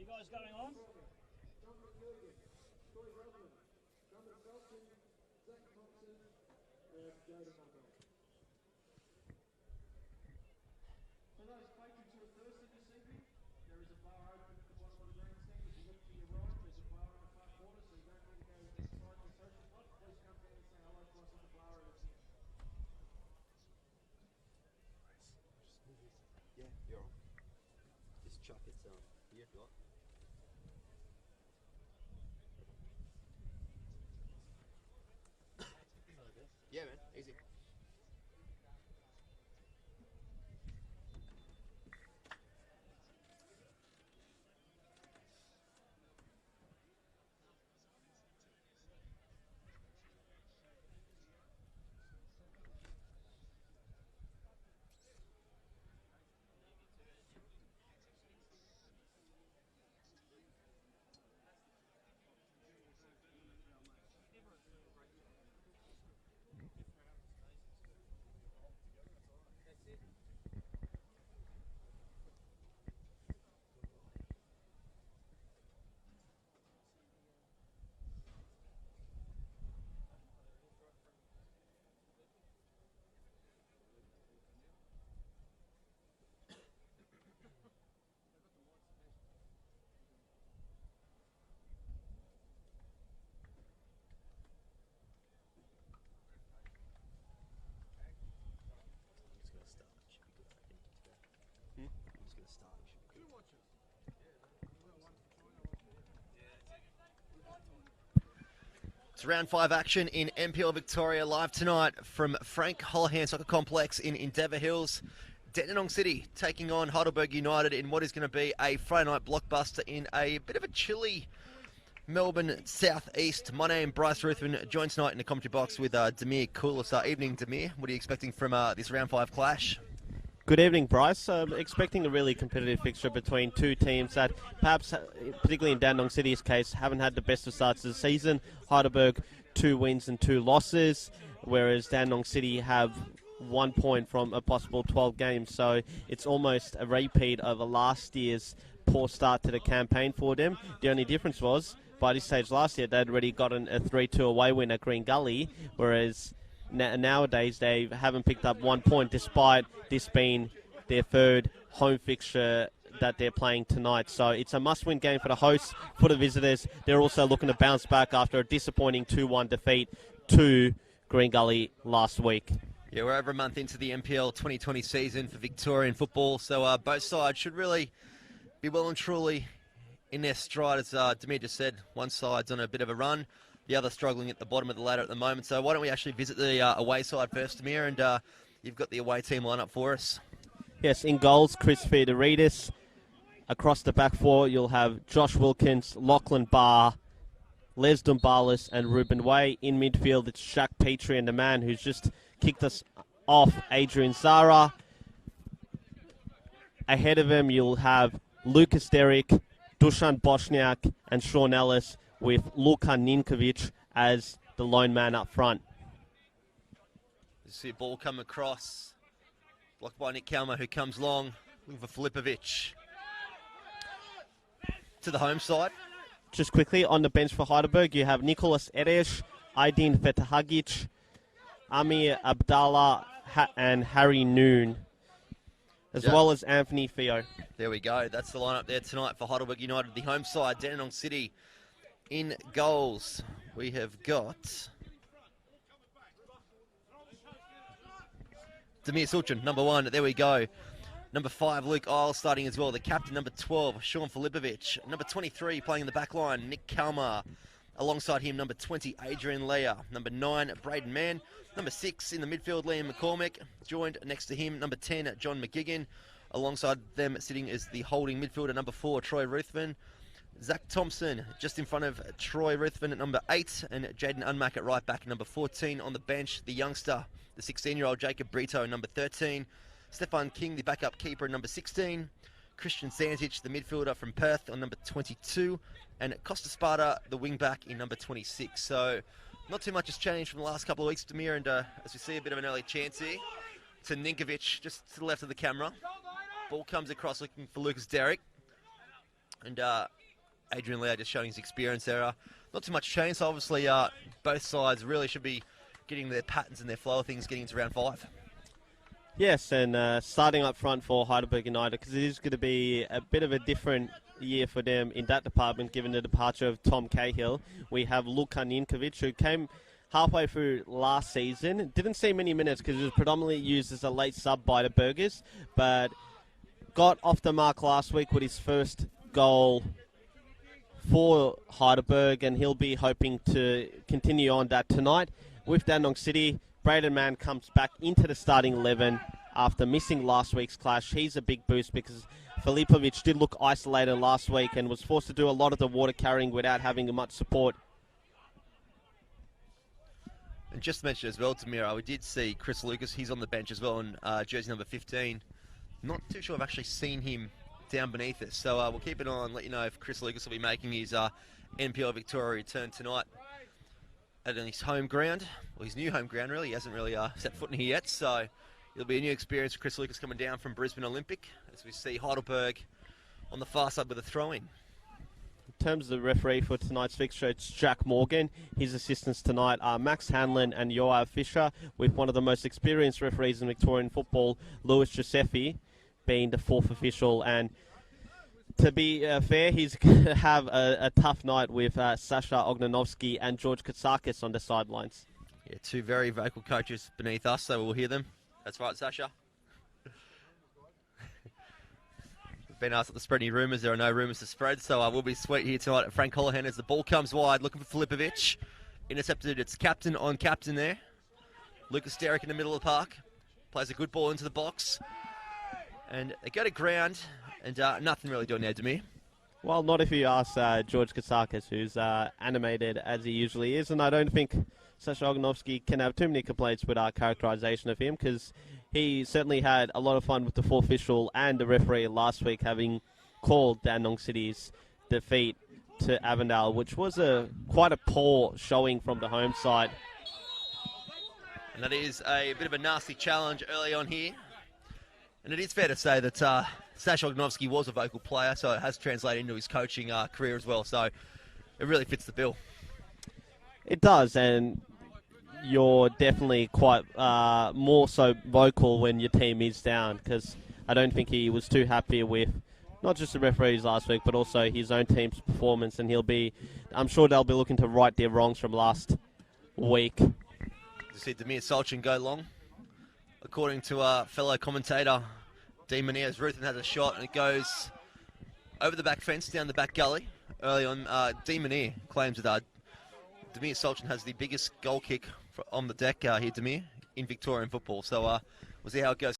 you guys going on? For those patrons who are thirsty this evening, there is a bar open at the bottom of the grandstand. If you look to your right, there's a bar on the far corner, so you don't need to go inside the social club. Please come down and say hello to us at the bar over here. Yeah, you're on. Just chuck it here, right? Yeah, man, easy. It's round 5 action in NPL Victoria, live tonight from Frank Holohan Soccer Complex in Endeavour Hills. Dandenong City taking on Heidelberg United in what is going to be a Friday night blockbuster in a bit of a chilly Melbourne southeast. My name Bryce Ruthven, joined tonight in the commentary box with Demir Koulis. Evening, Demir. What are you expecting from this round 5 clash? Good evening, Bryce. Expecting a really competitive fixture between two teams that perhaps, particularly in Dandenong City's case, haven't had the best of starts of the season. Heidelberg, 2 wins and 2 losses, whereas Dandenong City have 1 point from a possible 12 games. So it's almost a repeat of last year's poor start to the campaign for them. The only difference was, by this stage last year, they'd already gotten a 3-2 away win at Green Gully, whereas nowadays they haven't picked up 1 point, despite this being their third home fixture that they're playing tonight. So it's a must-win game for the hosts. For the visitors, they're also looking to bounce back after a disappointing 2-1 defeat to Green Gully last week. Yeah, we're over a month into the NPL 2020 season for Victorian football, so both sides should really be well and truly in their stride. As Demir just said, one side's on a bit of a run, the other struggling at the bottom of the ladder at the moment. So why don't we actually visit the away side first, Demir, and you've got the away team line up for us. Yes, in goals, Chris Fedoridis. Across the back four, you'll have Josh Wilkins, Lachlan Barr, Les Dumbalis, and Ruben Way. In midfield, it's Shaq Petrie and the man who's just kicked us off, Adrian Zara. Ahead of him, you'll have Lucas Derrick, Dusan Bosniak, and Sean Ellis, with Luka Ninkovic as the lone man up front. You see a ball come across, blocked by Nick Kalmer, who comes long, looking for Filipovic. To the home side. Just quickly, on the bench for Heidelberg, you have Nicholas Eresh, Aydin Fetahagic, Amir Abdallah, and Harry Noon, as well as Anthony Fio. There we go. That's the lineup there tonight for Heidelberg United, the home side. Dandenong City in goals. We have got Demir Sulchin, number 1. There we go. Number 5, Luke Isles starting as well. The captain, number 12, Sean Filipovic. Number 23, playing in the back line, Nick Kalmar. Alongside him, number 20, Adrian Leah. Number 9, Braden Mann. Number 6, in the midfield, Liam McCormick. Joined next to him, number 10, John McGigan. Alongside them, sitting as the holding midfielder, number 4, Troy Ruthven. Zach Thompson, just in front of Troy Ruthven at number 8. And Jaden Unmack at right back, number 14. On the bench, the youngster, the 16-year-old Jacob Brito, number 13. Stefan King, the backup keeper, number 16. Christian Santic, the midfielder from Perth, on number 22. And Costa Sparta, the wing-back, in number 26. So not too much has changed from the last couple of weeks, Demir. And as we see a bit of an early chance here to Ninkovic, just to the left of the camera. Ball comes across looking for Lucas Derrick. And Adrian Lau just showing his experience there. Not too much change, so obviously both sides really should be getting their patterns and their flow of things getting into round 5. Yes, and starting up front for Heidelberg United, because it is going to be a bit of a different year for them in that department, given the departure of Tom Cahill. We have Luka Ninkovic, who came halfway through last season. Didn't see many minutes because he was predominantly used as a late sub by the Burgers, but got off the mark last week with his first goal for Heidelberg, and he'll be hoping to continue on that tonight. With Dandenong City, Braden Mann comes back into the starting 11 after missing last week's clash. He's a big boost because Filipovic did look isolated last week and was forced to do a lot of the water carrying without having much support. And just to mention as well, Tamira, we did see Chris Lucas. He's on the bench as well in jersey number 15. Not too sure I've actually seen him down beneath us. So we'll keep an eye on and let you know if Chris Lucas will be making his NPL Victoria return tonight at his home ground. Well, his new home ground, really. He hasn't really set foot in here yet. So it'll be a new experience for Chris Lucas coming down from Brisbane Olympic as we see Heidelberg on the far side with a throw-in. In terms of the referee for tonight's fixture, it's Jack Morgan. His assistants tonight are Max Hanlon and Joab Fisher, with one of the most experienced referees in Victorian football, Louis Giuseppe, being the fourth official. And to be fair, he's going to have a tough night with Sasha Ognanovsky and George Katsakis on the sidelines. Yeah, two very vocal coaches beneath us, so we'll hear them. That's right, Sasha. Been asked not to spread any rumours. There are no rumours to spread, so we'll be sweet here tonight at Frank Holohan as the ball comes wide, looking for Filipovic. Intercepted, it's captain on captain there. Lucas Derrick in the middle of the park. Plays a good ball into the box. And they go to ground, and nothing really doing there, Demir. Well, not if you ask George Katsakis, who's animated as he usually is, and I don't think Sasha Ognanovsky can have too many complaints with our characterisation of him, because he certainly had a lot of fun with the fourth official and the referee last week, having called Dandenong City's defeat to Avondale, which was quite a poor showing from the home side. And that is a bit of a nasty challenge early on here. And it is fair to say that Sasha Ognanovsky was a vocal player, so it has translated into his coaching career as well. So it really fits the bill. It does, and you're definitely quite more so vocal when your team is down, because I don't think he was too happy with not just the referees last week, but also his own team's performance, and I'm sure they'll be looking to right their wrongs from last week. You see Demir Solchin go long. According to fellow commentator Dean Meneas, Ruthin has a shot and it goes over the back fence, down the back gully. Early on, Dean Meneas claims that Demir Solchin has the biggest goal kick on the deck here, Demir, in Victorian football. So we'll see how it goes.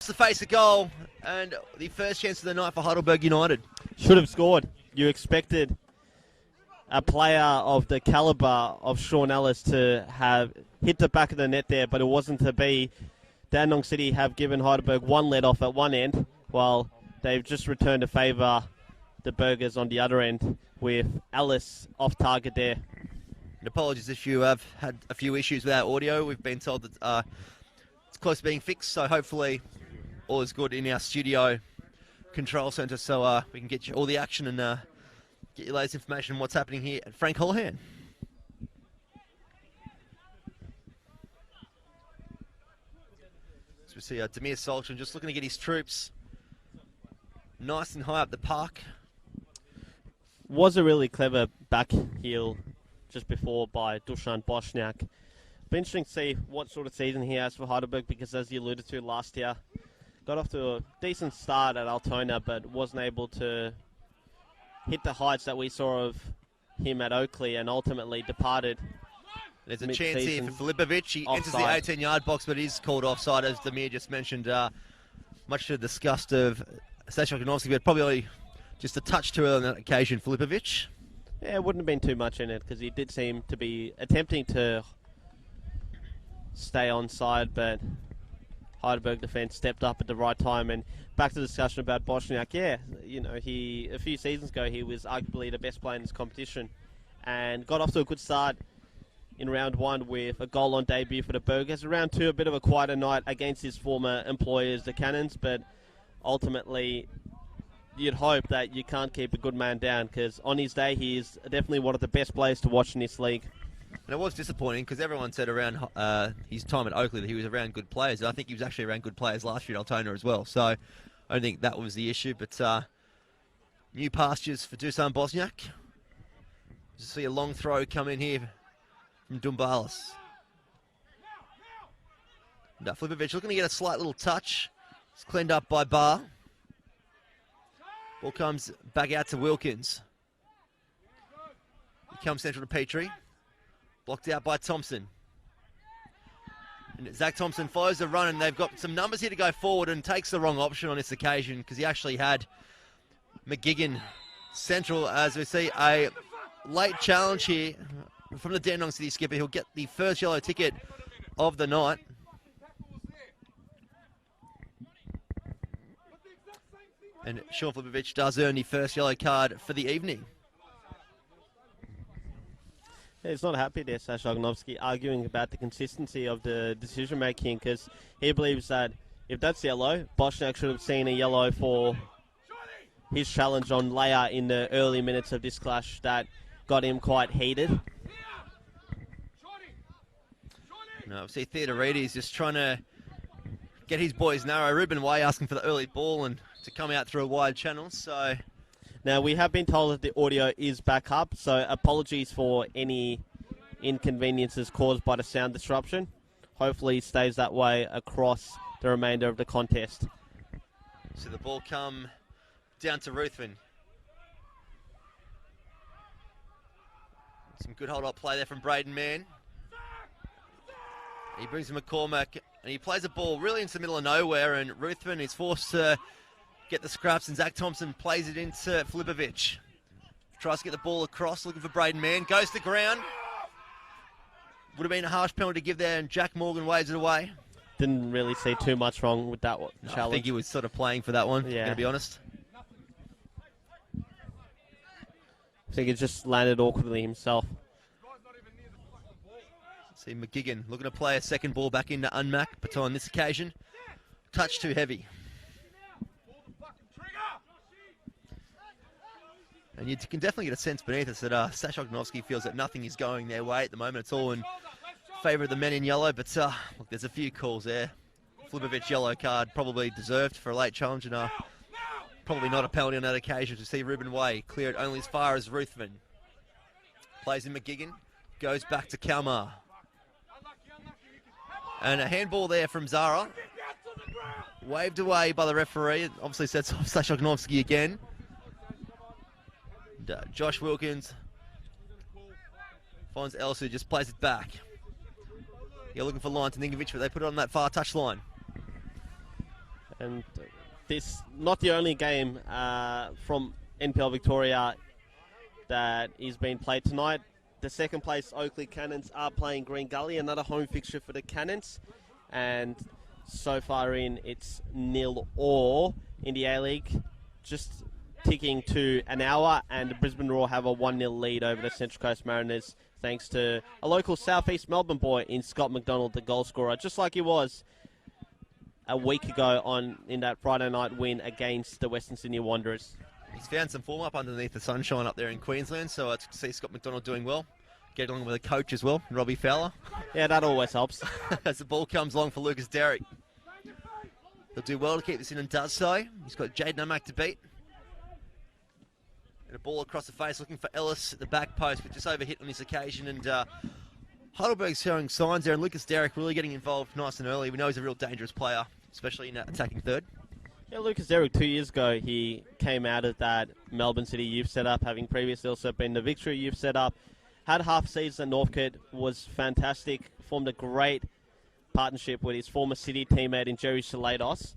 to face a goal, and the first chance of the night for Heidelberg United. Should have scored. You expected a player of the calibre of Sean Ellis to have hit the back of the net there, but it wasn't to be. Dandenong City have given Heidelberg one let off at one end, while they've just returned to favour the Burgers on the other end with Ellis off target there. And apologies if you have had a few issues with our audio. We've been told that it's close to being fixed, so hopefully all is good in our studio control centre, so we can get you all the action and get you latest information on what's happening here at Frank Holohan. So we see Demir Solchin just looking to get his troops nice and high up the park. Was a really clever back heel just before by Dusan Bosniak. Be interesting to see what sort of season he has for Heidelberg, because as you alluded to last year, got off to a decent start at Altona, but wasn't able to hit the heights that we saw of him at Oakley, and ultimately departed. There's a chance here for Filipovic. He enters the 18-yard box, but is called offside, as Demir just mentioned, much to the disgust of Stashok Janovsky, but probably just a touch too early on that occasion, Filipovic. Yeah, it wouldn't have been too much in it, because he did seem to be attempting to stay onside, but Heidelberg defence stepped up at the right time. And back to the discussion about Bosniak, yeah, you know, a few seasons ago he was arguably the best player in this competition, and got off to a good start in round one with a goal on debut for the Burgers. Round two, a bit of a quieter night against his former employers, the Cannons, but ultimately you'd hope that you can't keep a good man down, because on his day he is definitely one of the best players to watch in this league. And it was disappointing, because everyone said around his time at Oakley that he was around good players. I think he was actually around good players last year at Altona as well, so I don't think that was the issue. But new pastures for Dusan Bosniak. Just see a long throw come in here from Dumbalis. Flipovic looking to get a slight little touch. It's cleaned up by Barr. Ball comes back out to Wilkins. He comes central to Petrie. Blocked out by Thompson. And Zach Thompson follows the run, and they've got some numbers here to go forward, and takes the wrong option on this occasion, because he actually had McGigan central, as we see a late challenge here from the Dandenong City skipper. He'll get the first yellow ticket of the night. And Sean Flipovic does earn the first yellow card for the evening. Yeah, he's not happy there, Sash Ognovsky, arguing about the consistency of the decision-making, because he believes that if that's yellow, Bosniak should have seen a yellow for his challenge on Leia in the early minutes of this clash that got him quite heated. No, see Theodorides just trying to get his boys narrow. Ruben Way asking for the early ball and to come out through a wide channel, so... Now, we have been told that the audio is back up, so apologies for any inconveniences caused by the sound disruption. Hopefully it stays that way across the remainder of the contest. So the ball come down to Ruthven. Some good hold-up play there from Braden Mann. He brings him McCormack, and he plays a ball really into the middle of nowhere, and Ruthven is forced to get the scraps, and Zach Thompson plays it into Flipovic. Tries to get the ball across, looking for Braden Mann. Goes to ground. Would have been a harsh penalty to give there, and Jack Morgan waves it away. Didn't really see too much wrong with that challenge. I think he was sort of playing for that one, yeah, to be honest. I think it just landed awkwardly himself. See McGigan looking to play a second ball back into Unmac, but on this occasion, touch too heavy. And you can definitely get a sense beneath us that Sash Ognovsky feels that nothing is going their way at the moment. It's all in favour of the men in yellow, but look, there's a few calls there. Flipovic yellow card, probably deserved for a late challenge, and probably not a penalty on that occasion to see Ruben Way clear it only as far as Ruthven. Plays in McGigan, goes back to Kalmar. And a handball there from Zara. Waved away by the referee. It obviously sets off Sash Ognovsky again. Josh Wilkins finds Ellis, who just plays it back. You're looking for Lion to Ninkovic, but they put it on that far touch line. And this not the only game from NPL Victoria that is being played tonight. The second place Oakley Cannons are playing Green Gully, another home fixture for the Cannons. And so far in, it's 0-0 in the A-League. Just ticking to an hour, and the Brisbane Roar have a 1-0 lead over the Central Coast Mariners, thanks to a local Southeast Melbourne boy in Scott McDonald, the goal scorer, just like he was a week ago in that Friday night win against the Western Sydney Wanderers. He's found some form up underneath the sunshine up there in Queensland, so it's good to see Scott McDonald doing well. Get along with the coach as well, Robbie Fowler. Yeah, that always helps. As the ball comes along for Lucas Derrick. He'll do well to keep this in and does so. He's got Jade Namak to beat. And a ball across the face looking for Ellis at the back post, but just overhit on this occasion. And Heidelberg's showing signs there, and Lucas Derrick really getting involved nice and early. We know he's a real dangerous player, especially in attacking third. Yeah, Lucas Derrick, 2 years ago, he came out of that Melbourne City youth setup, having previously also been the Victory youth setup. Had half a season at Northcote, was fantastic, formed a great partnership with his former City teammate in Jerry Shalados.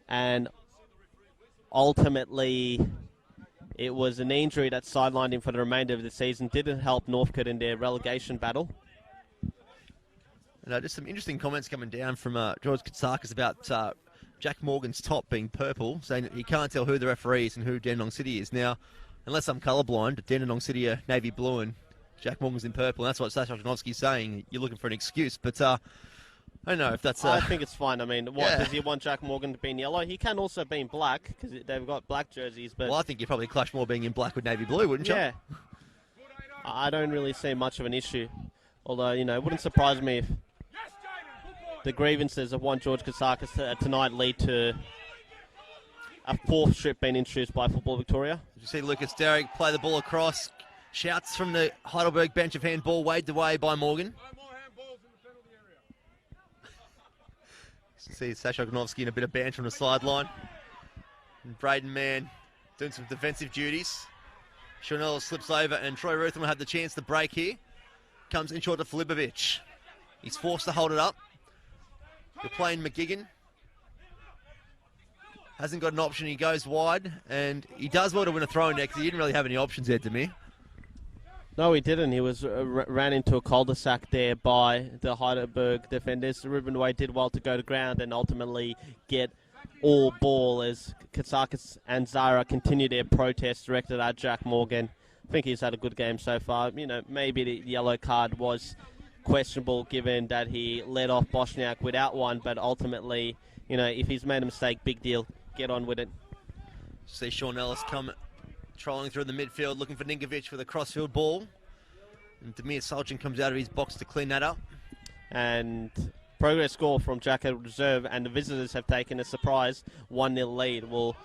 And ultimately, it was an injury that sidelined him for the remainder of the season. Didn't help Northcote in their relegation battle. And just some interesting comments coming down from George Katsakis about Jack Morgan's top being purple, saying that he can't tell who the referee is and who Dandenong City is. Now, unless I'm colourblind, Dandenong City are navy blue and Jack Morgan's in purple, and that's what Sasha Janovsky's saying. You're looking for an excuse, but I don't know if that's... I think it's fine. I mean, does he want Jack Morgan to be in yellow? He can also be in black, because they've got black jerseys, but... Well, I think you'd probably clash more being in black with navy blue, wouldn't you? Yeah. I don't really see much of an issue. Although, it wouldn't surprise me if the grievances of one George Katsakis tonight lead to a fourth strip being introduced by Football Victoria. Did you see Lucas Derrick play the ball across? Shouts from the Heidelberg bench of handball, waved away by Morgan. See Sasha Janovsky in a bit of banter on the sideline. And Braden Mann doing some defensive duties. Chanel slips over, and Troy Ruthven will have the chance to break here. Comes in short to Filipovic. He's forced to hold it up. They're playing McGigan. Hasn't got an option. He goes wide, and he does well to win a throw-in there because he didn't really have any options there, Demir. No, he didn't. He was ran into a cul-de-sac there by the Heidelberg defenders. Ruben Wade did well to go to ground and ultimately get all ball as Katsakis and Zara continue their protest directed at Jack Morgan. I think he's had a good game so far. Maybe the yellow card was questionable given that he led off Bosniak without one, but ultimately, if he's made a mistake, big deal. Get on with it. See Sean Ellis come trolling through the midfield, looking for Ninkovic with a crossfield ball. And Demir Soljan comes out of his box to clean that up. And progress score from Jack Reserve, and the visitors have taken a surprise 1-0 lead. We'll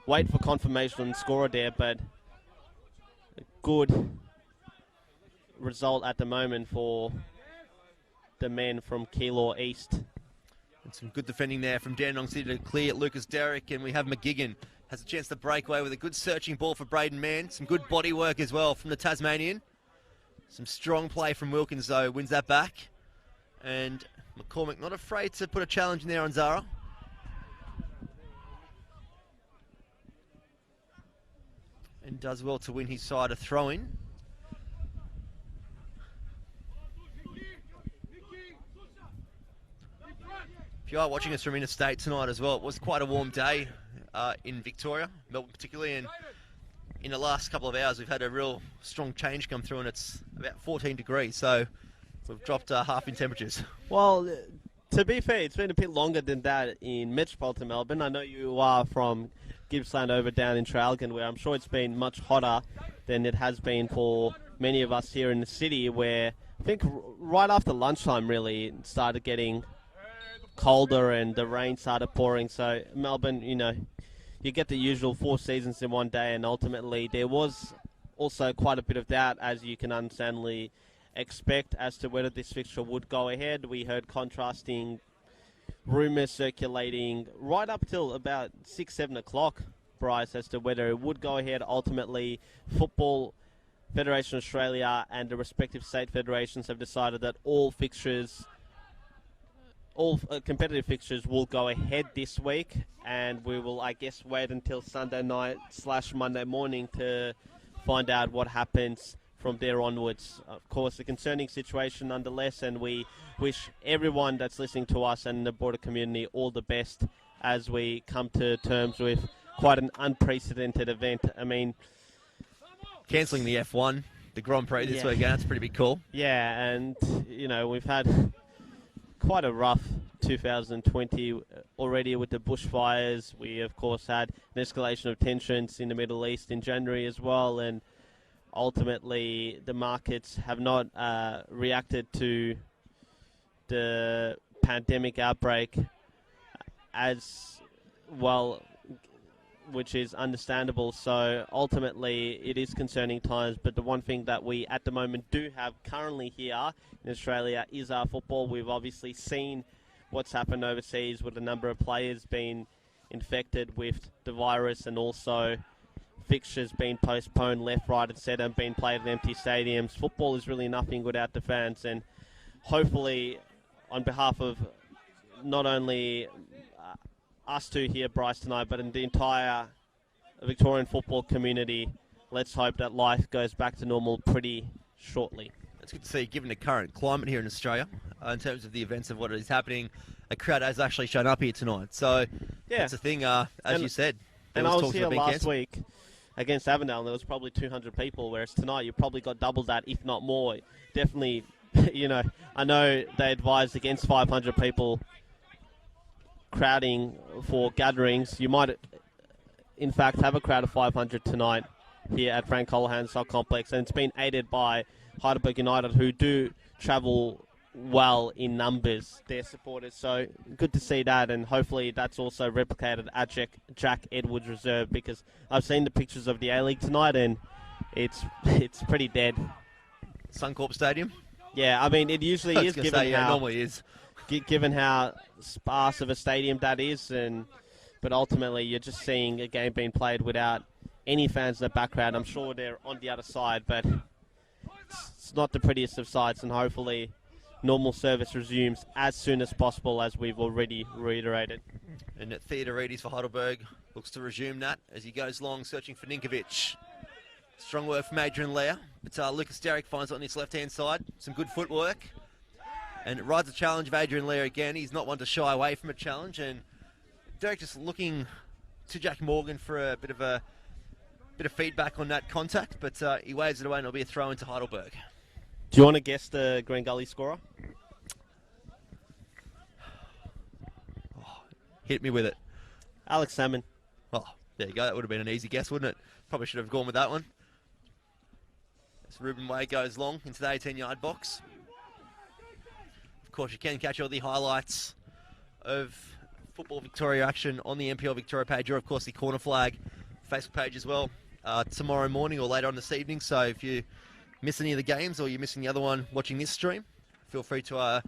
wait for confirmation on the scorer there, but a good result at the moment for the men from Keilor East. And some good defending there from Dandenong City to clear Lucas Derrick, and we have McGigan has a chance to break away with a good searching ball for Braden Mann. Some good body work as well from the Tasmanian. Some strong play from Wilkins, though, wins that back. And McCormick not afraid to put a challenge in there on Zara. And does well to win his side a throw-in. If you are watching us from interstate tonight as well, it was quite a warm day in Victoria, Melbourne particularly, and in the last couple of hours we've had a real strong change come through, and it's about 14 degrees, so we've dropped half in temperatures. Well, to be fair, it's been a bit longer than that in metropolitan Melbourne. I know you are from Gippsland over down in Traralgon, where I'm sure it's been much hotter than it has been for many of us here in the city, where I think right after lunchtime really it started getting colder and the rain started pouring. So Melbourne, you get the usual 4 seasons in one day, and ultimately there was also quite a bit of doubt, as you can understandably expect, as to whether this fixture would go ahead. We heard contrasting rumours circulating right up till about 6-7 o'clock, Bryce, as to whether it would go ahead. Ultimately, Football Federation Australia and the respective state federations have decided that all all competitive fixtures will go ahead this week, and we will, I guess, wait until Sunday night / Monday morning to find out what happens from there onwards. Of course, a concerning situation nonetheless, and we wish everyone that's listening to us and the broader community all the best as we come to terms with quite an unprecedented event. I mean, Cancelling the F1, the Grand Prix this weekend, that's a pretty big call. Yeah, and, we've had quite a rough 2020 already with the bushfires. We, of course, had an escalation of tensions in the Middle East in January as well, and ultimately the markets have not reacted to the pandemic outbreak as well, which is understandable. So ultimately it is concerning times, but the one thing that we at the moment do have currently here in Australia is our football. We've obviously seen what's happened overseas with a number of players being infected with the virus, and also fixtures being postponed left, right and centre, and being played in empty stadiums. Football is really nothing without the fans, and hopefully on behalf of not only us two here, Bryce, tonight, but in the entire Victorian football community, let's hope that life goes back to normal pretty shortly. It's good to see, given the current climate here in Australia, in terms of the events of what is happening, a crowd has actually shown up here tonight. So that's the thing, as you said. And I was here last week against Avondale, and there was probably 200 people, whereas tonight you probably got double that, if not more. Definitely, I know they advised against 500 people crowding for gatherings. You might, in fact, have a crowd of 500 tonight here at Frank Colohan Soccer Complex, and it's been aided by Heidelberg United, who do travel well in numbers, their supporters. So good to see that, and hopefully that's also replicated at Jack Edwards Reserve, because I've seen the pictures of the A-League tonight, and it's pretty dead. Suncorp Stadium? Yeah, I mean, it usually is, given how... normally is. Given how sparse of a stadium that is, but ultimately you're just seeing a game being played without any fans in the background. I'm sure they're on the other side, but it's not the prettiest of sights, and hopefully normal service resumes as soon as possible, as we've already reiterated. And Theodoridis for Heidelberg looks to resume that as he goes long, searching for Ninkovic. Strong work from Adrian Lear, but Lucas Derrick finds it on his left-hand side. Some good footwork. And it rides the challenge of Adrian Lear again. He's not one to shy away from a challenge. And Derek just looking to Jack Morgan for a bit of feedback on that contact, but he waves it away, and it'll be a throw into Heidelberg. Do you want to guess the Green Gully scorer? Oh, hit me with it. Alex Salmon. Oh, there you go. That would have been an easy guess, wouldn't it? Probably should have gone with that one. As Ruben Way goes long into the 18-yard box. Of course, you can catch all the highlights of Football Victoria action on the NPL Victoria page, or of course the Corner Flag Facebook page as well, tomorrow morning or later on this evening. So if you miss any of the games, or you're missing the other one watching this stream, feel free to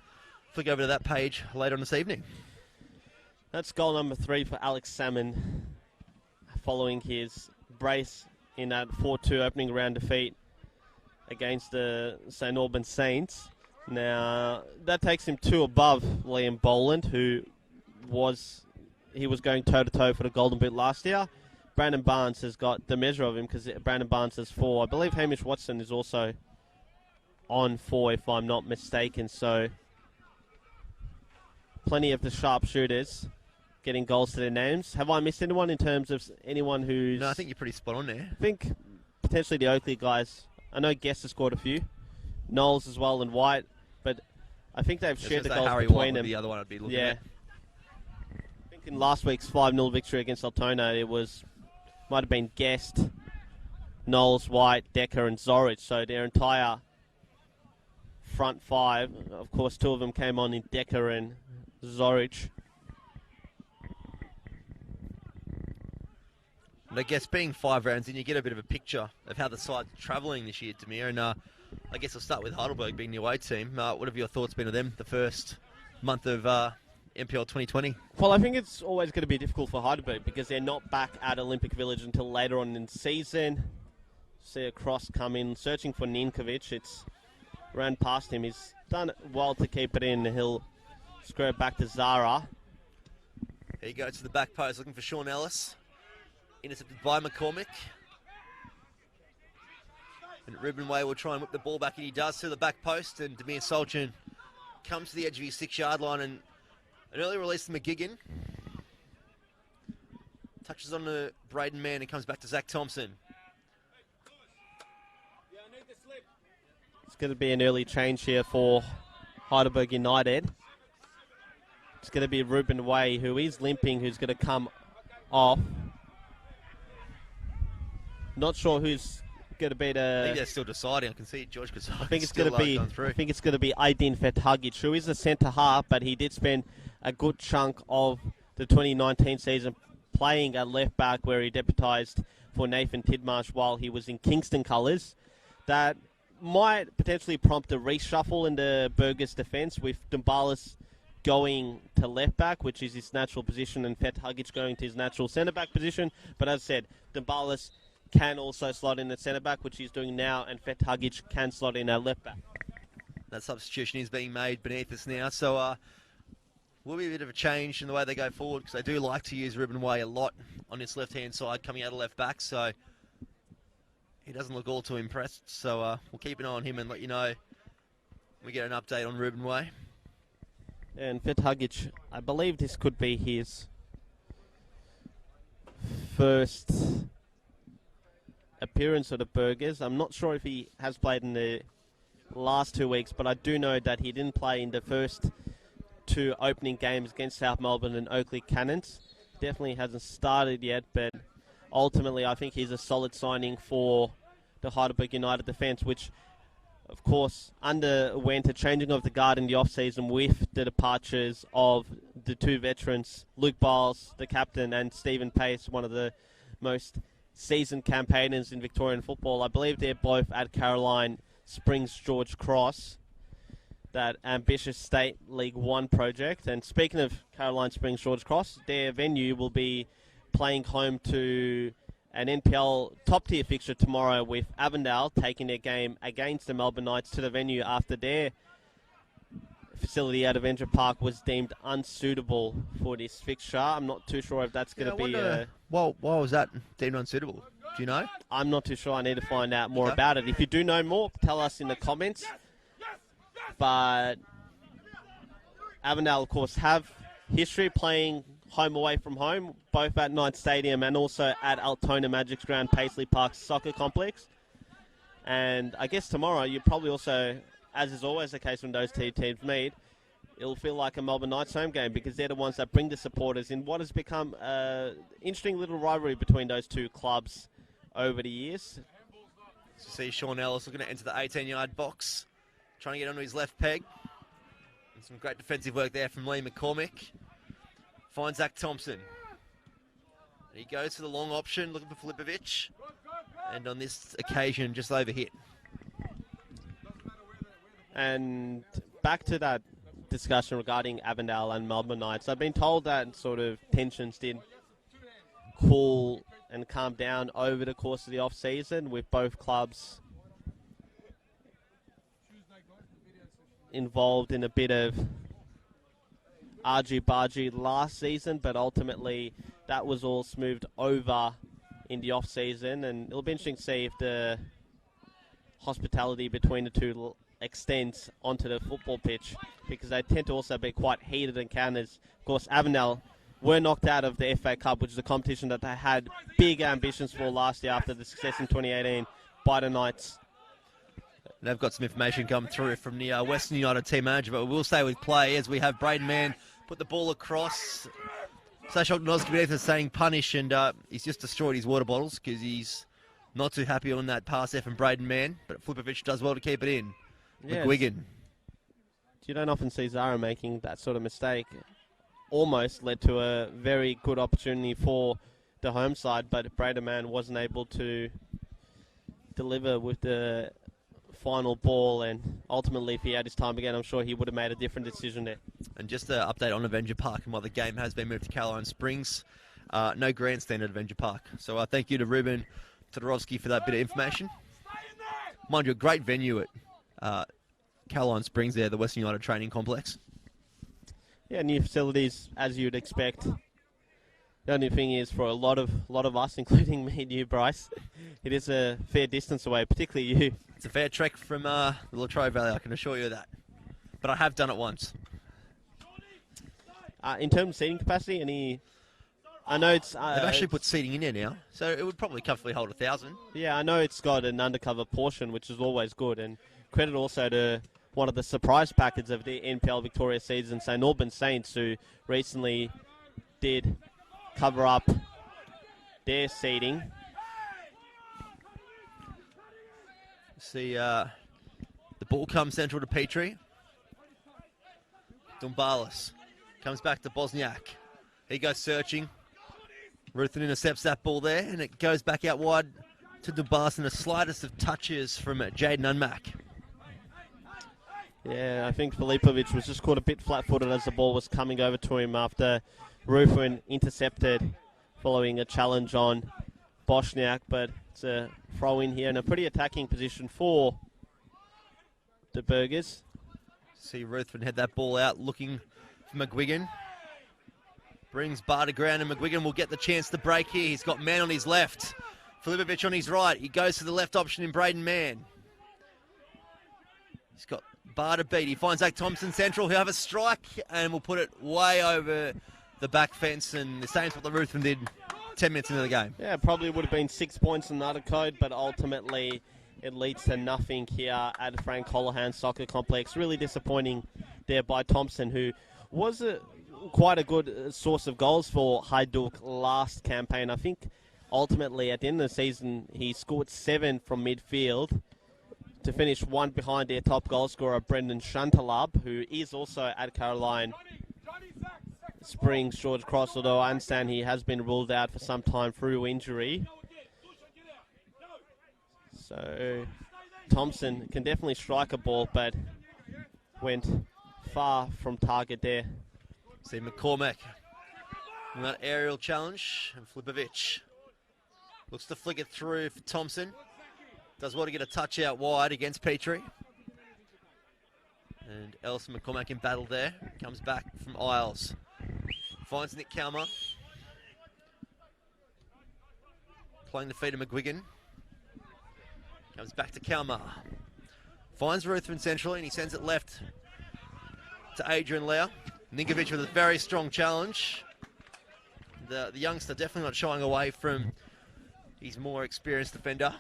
flick over to that page later on this evening. That's goal number 3 for Alex Salmon, following his brace in that 4-2 opening round defeat against the St Albans Saints. Now, that takes him 2 above Liam Boland, who was going toe-to-toe for the Golden Boot last year. Brandon Barnes has got the measure of him, because Brandon Barnes has 4. I believe Hamish Watson is also on 4, if I'm not mistaken. So, plenty of the sharpshooters getting goals to their names. Have I missed anyone in terms of anyone who's... No, I think you're pretty spot on there. I think potentially the Oakley guys. I know Guest has scored a few. Knowles as well, and White. But I think they've shared the goals Harry between White them. The other one I'd be looking at. I think in last week's 5-0 victory against Altona, it might have been Guest, Knowles, White, Decker, and Zorich. So their entire front 5. Of course, 2 of them came on in Decker and Zorich. And I guess being 5 rounds in, you get a bit of a picture of how the side's travelling this year, Demir. And I guess I'll start with Heidelberg being the away team. What have your thoughts been of them the first month of NPL 2020? Well, I think it's always going to be difficult for Heidelberg, because they're not back at Olympic Village until later on in the season. See a cross come in, searching for Ninkovic. It's ran past him. He's done well to keep it in. He'll Square it back to Zara. He goes to the back post looking for Sean Ellis. Intercepted by McCormick. And Ruben Way will try and whip the ball back, and he does to the back post. And Demir Solchin comes to the edge of his 6-yard line, and an early release to McGigan. Touches on the Braden Mann and comes back to Zach Thompson. It's going to be an early change here for Heidelberg United. It's going to be Ruben Way, who is limping, who's going to come off. Not sure who's going to be the... I think they're still deciding. I can see George Kazak. I think it's going to be Aydin Fethagic, who is a centre half, but he did spend a good chunk of the 2019 season playing at left back, where he deputised for Nathan Tidmarsh while he was in Kingston colours. That might potentially prompt a reshuffle in the Burgers' defence, with Dumbalis going to left back, which is his natural position, and Fethagic going to his natural centre back position. But as I said, Dumbalis can also slot in at centre back, which he's doing now, and Fethagic can slot in at left back. That substitution is being made beneath us now, so will be a bit of a change in the way they go forward, because they do like to use Ruben Way a lot on his left-hand side coming out of left back, so he doesn't look all too impressed. So we'll keep an eye on him and let you know when we get an update on Ruben Way. And Fethagic, I believe this could be his first appearance at the Burgers. I'm not sure if he has played in the last 2 weeks, but I do know that he didn't play in the first 2 opening games against South Melbourne and Oakley Cannons. Definitely hasn't started yet, but ultimately I think he's a solid signing for the Heidelberg United defence, which of course underwent a changing of the guard in the off-season with the departures of the 2 veterans, Luke Biles, the captain, and Stephen Pace, one of the most seasoned campaigners in Victorian football. I believe they're both at Caroline Springs George Cross, that ambitious State League 1 project. And speaking of Caroline Springs George Cross, their venue will be playing home to an NPL top-tier fixture tomorrow, with Avondale taking their game against the Melbourne Knights to the venue after their facility at Avenger Park was deemed unsuitable for this fixture. I'm not too sure if that's going to be... Well, why was that deemed unsuitable? Do you know? I'm not too sure. I need to find out more about it. If you do know more, tell us in the comments. But Avondale, of course, have history playing home away from home, both at Knight Stadium and also at Altona Magic's Ground, Paisley Park Soccer Complex. And I guess tomorrow you probably also, as is always the case when those 2 teams meet, it'll feel like a Melbourne Knights home game, because they're the ones that bring the supporters in what has become an interesting little rivalry between those 2 clubs over the years. So see Sean Ellis looking to enter the 18-yard box, trying to get onto his left peg. And some great defensive work there from Lee McCormick. Finds Zach Thompson. And he goes for the long option, looking for Filipovic. And on this occasion, just overhit. And back to that discussion regarding Avondale and Melbourne Knights. I've been told that sort of tensions did cool and calm down over the course of the off-season, with both clubs involved in a bit of argy-bargy last season, but ultimately that was all smoothed over in the off-season, and it'll be interesting to see if the hospitality between the 2 extends onto the football pitch, because they tend to also be quite heated encounters. Of course, Avondale were knocked out of the FA Cup, which is a competition that they had big ambitions for last year after the success in 2018 by the Knights. They've got some information come through from the Western United team manager, but we'll stay with play as we have Braden Mann put the ball across. Sashok Noskibeth saying punish, and he's just destroyed his water bottles because he's not too happy on that pass there from Braden Mann, but Filipovic does well to keep it in. Yes. McGuigan. You don't often see Zara making that sort of mistake. Almost led to a very good opportunity for the home side, but Braden Mann wasn't able to deliver with the final ball, and ultimately if he had his time again, I'm sure he would have made a different decision there. And just an update on Avenger Park and why the game has been moved to Caroline Springs. No grandstand at Avenger Park. So thank you to Ruben Todorovsky for that bit of information. Mind you, a great venue at Caroline Springs there, the Western United Training Complex. Yeah, new facilities as you'd expect. The only thing is, for a lot of us, including me and you, Bryce, it is a fair distance away, particularly you. It's a fair trek from the Latrobe Valley, I can assure you of that. But I have done it once. In terms of seating capacity, I know it's... They've actually put seating in there now, so it would probably comfortably hold 1,000. Yeah, I know it's got an undercover portion, which is always good, and credit also to one of the surprise packets of the NPL Victoria season, St Albans Saints, who recently did cover up their seating. See, the ball comes central to Petrie. Dumbalis comes back to Bosniak. He goes searching. Ruthven intercepts that ball there, and it goes back out wide to Dumbalis, and the slightest of touches from Jaden Unmack. Yeah, I think Filipovic was just caught a bit flat-footed as the ball was coming over to him after Ruthven intercepted following a challenge on Bosniak, but it's a throw in here in a pretty attacking position for the Burgers. See Ruthven head that ball out looking for McGuigan. Brings Bar to ground, and McGuigan will get the chance to break here. He's got Mann on his left. Filipovic on his right. He goes to the left option in Braden Mann. He's got Bar to beat. He finds Zach Thompson central. He'll have a strike, and will put it way over the back fence, and the same as what the Ruthven did 10 minutes into the game. Yeah, probably would have been 6 points in another code, but ultimately it leads to nothing here at Frank Holohan Soccer Complex. Really disappointing there by Thompson, who was quite a good source of goals for Heidelberg last campaign. I think ultimately at the end of the season he scored 7 from midfield to finish 1 behind their top goal scorer Brendan Shantalab, who is also at Caroline Springs George Cross, although I understand he has been ruled out for some time through injury. So Thompson can definitely strike a ball, but went far from target there. See McCormack with that aerial challenge, and Flipovic looks to flick it through for Thompson. Does well to get a touch out wide against Petrie. And Ellison McCormack in battle there. Comes back from Isles. Finds Nick Kalmer. Playing the feet of McGuigan. Comes back to Kalmer. Finds Ruthven centrally, and he sends it left to Adrian Lau. Ninkovic with a very strong challenge. The youngster definitely not shying away from his more experienced defender.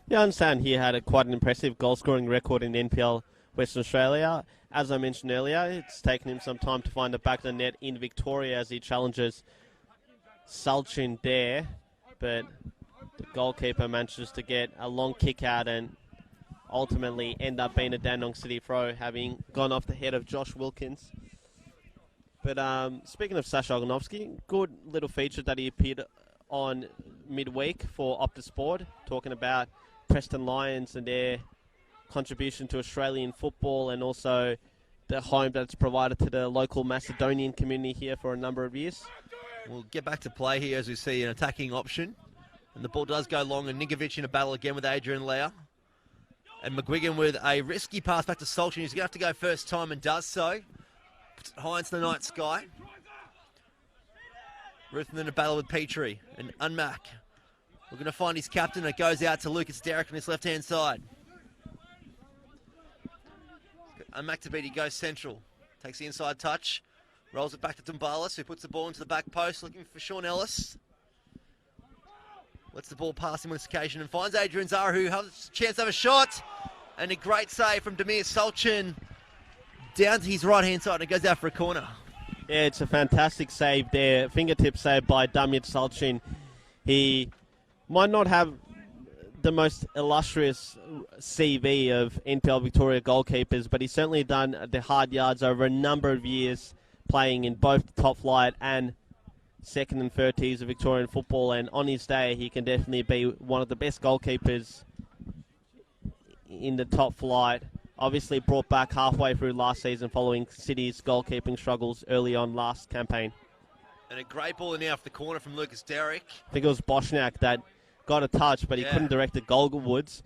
Yeah, I understand he had quite an impressive goal-scoring record in NPL Western Australia. As I mentioned earlier, it's taken him some time to find the back of the net in Victoria as he challenges Salchin there. But the goalkeeper manages to get a long kick out and ultimately end up being a Dandenong City throw, having gone off the head of Josh Wilkins. But speaking of Sasha Oganovsky, good little feature that he appeared on midweek for Optus Sport, talking about Preston Lions and their contribution to Australian football, and also the home that's provided to the local Macedonian community here for a number of years. We'll get back to play here as we see an attacking option. And the ball does go long, and Ninkovic in a battle again with Adrian Lau. And McGuigan with a risky pass back to Solchin. He's going to have to go first time and does so. Puts it high into the night sky. Ruthven in a battle with Petrie and Unmack. We're going to find his captain. It goes out to Lucas Derrick on his left-hand side. Unmack to beat. He goes central. Takes the inside touch. Rolls it back to Dumbalis, who puts the ball into the back post, looking for Sean Ellis. Lets the ball pass him on this occasion and finds Adrian Zara, who has a chance to have a shot. And a great save from Demir Solchin down to his right-hand side, and it goes out for a corner. Yeah, it's a fantastic save there. Fingertip save by Damir Solchin. He might not have the most illustrious CV of NPL Victoria goalkeepers, but he's certainly done the hard yards over a number of years, playing in both the top flight and second and third tiers of Victorian football, and on his day he can definitely be one of the best goalkeepers in the top flight. Obviously brought back halfway through last season following City's goalkeeping struggles early on last campaign. And a great ball in now off the corner from Lucas Derrick. I think it was Bosniak that got a touch, but he couldn't direct it goalwards.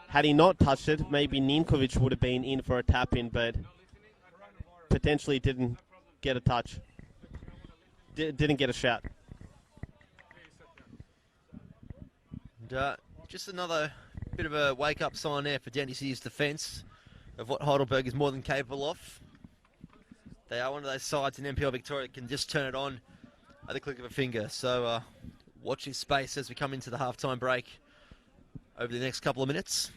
Had he not touched it, maybe Ninkovic would have been in for a tap-in, but potentially didn't get a touch. Didn't get a shot. And, just another bit of a wake-up sign there for Dandenong City's defence of what Heidelberg is more than capable of. They are one of those sides in NPL Victoria that can just turn it on at the click of a finger. So watch this space as we come into the halftime break over the next couple of minutes.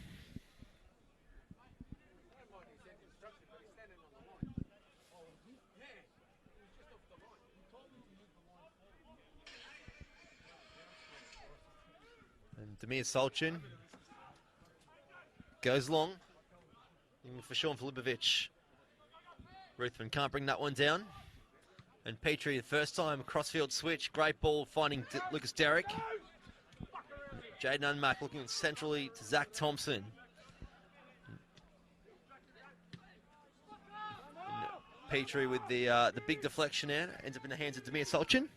And Demir Solchin goes long, looking for Sean Filipovic. Ruthven can't bring that one down. And Petrie, the first time, crossfield switch. Great ball finding Lucas Derrick. Jaden Unmack looking centrally to Zach Thompson. And Petrie with the big deflection there. Ends up in the hands of Demir Solchin.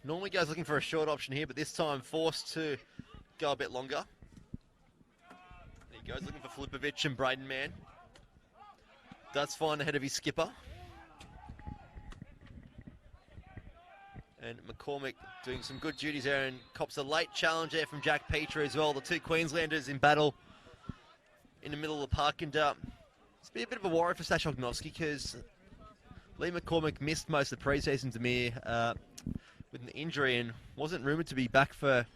Normally goes looking for a short option here, but this time forced to go a bit longer. He goes looking for Filipovic and Braden Mann. Does find ahead of his skipper. And McCormick doing some good duties there and cops a late challenge there from Jack Petrie as well. The two Queenslanders in battle in the middle of the park. And it's been a bit of a worry for Stash Ognovsky because Lee McCormick missed most of the pre-season to me with an injury and wasn't rumoured to be back for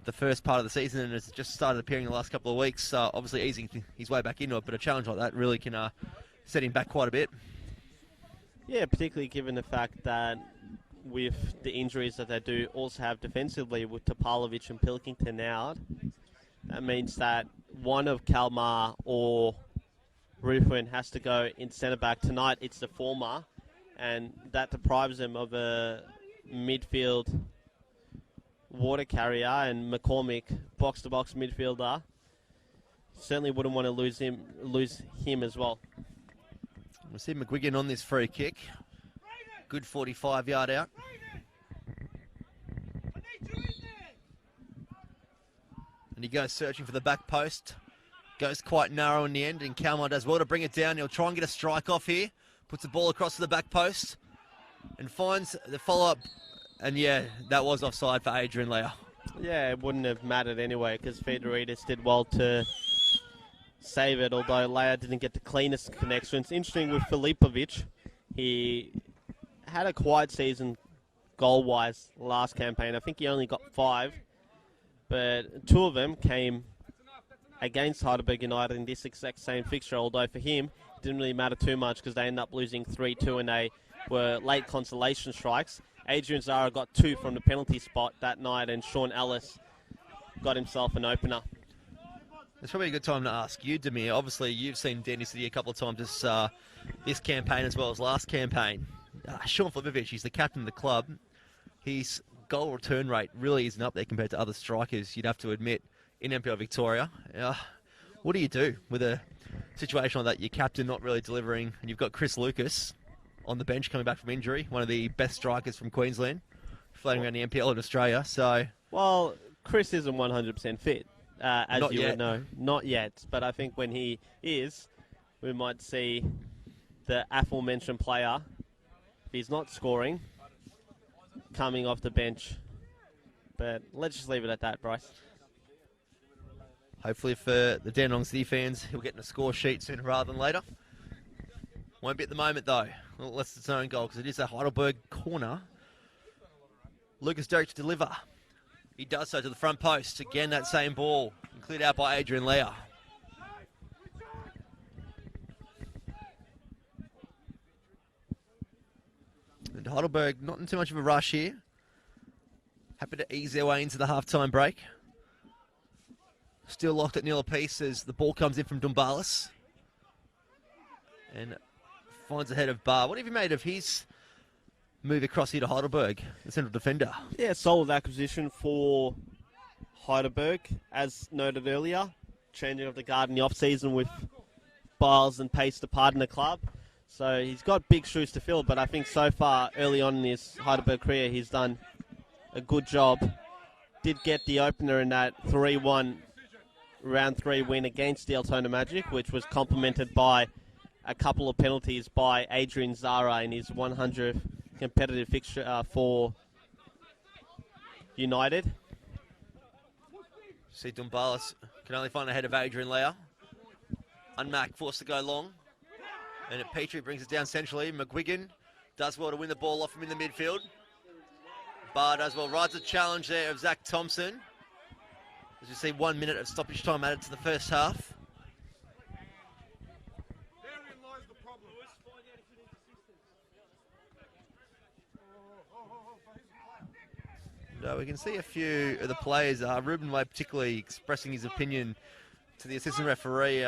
the first part of the season, and has just started appearing in the last couple of weeks. Obviously easing his way back into it, but a challenge like that really can set him back quite a bit. Yeah, particularly given the fact that with the injuries that they do also have defensively with Topalovic and Pilkington out, that means that one of Kalmar or Ruthven has to go in centre-back. Tonight it's the former, and that deprives them of a midfield water carrier, and McCormick, box-to-box midfielder, certainly wouldn't want to lose him as well. We'll see McGuigan on this free kick. Good 45-yard out. And he goes searching for the back post. Goes quite narrow in the end, and Kalmar does well to bring it down. He'll try and get a strike off here. Puts the ball across to the back post and finds the follow-up. And yeah, that was offside for Adrian Leah. Yeah, it wouldn't have mattered anyway because Fedoritas did well to save it, although Leah didn't get the cleanest connection. It's interesting with Filipovic. He had a quiet season goal-wise last campaign. I think he only got 5, but 2 of them came against Heidelberg United in this exact same fixture, although for him it didn't really matter too much because they ended up losing 3-2 and they were late consolation strikes. Adrian Zara got 2 from the penalty spot that night, and Sean Ellis got himself an opener. It's probably a good time to ask you, Demir. Obviously, you've seen Dandenong City a couple of times this campaign as well as last campaign. Sean Filipovic, he's the captain of the club. His goal return rate really isn't up there compared to other strikers, you'd have to admit, in NPL Victoria. What do you do with a situation like that? Your captain not really delivering, and you've got Chris Lucas on the bench coming back from injury, one of the best strikers from Queensland, floating around the NPL in Australia. So, well, Chris isn't 100% fit, as Not you yet. would know. Not yet, but I think when he is, we might see the aforementioned player, if he's not scoring, coming off the bench. But let's just leave it at that, Bryce. hopefully for the Dandenong City fans, he'll get in a score sheet sooner rather than later. Won't be at the moment, though. Well, that's its own goal, because it is a Heidelberg corner. Lucas Derrick to deliver. He does so to the front post. Again, that same ball. Cleared out by Adrian Leah. And Heidelberg not in too much of a rush here. Happy to ease their way into the halftime break. Still locked at nil apiece as the ball comes in from Dumbalis. And finds ahead of Barr. What have you made of his move across here to Heidelberg, the central defender? Yeah, solid acquisition for Heidelberg, as noted earlier. Changing of the guard in the off-season with Biles and Pace departing the club. So he's got big shoes to fill, but I think so far, early on in his Heidelberg career, he's done a good job. Did get the opener in that 3-1 round 3 win against the Altona Magic, which was complemented by a couple of penalties by Adrian Zara in his 100th competitive fixture for United. See Dumbalis can only find ahead of Adrian Lau. Unmac forced to go long. And Petrie brings it down centrally. McGuigan does well to win the ball off him in the midfield. Barr does well. Rides a challenge there of Zach Thompson. As you see, 1 minute of stoppage time added to the first half. Therein lies the problem. We can see a few of the players. Ruben Way particularly expressing his opinion to the assistant referee.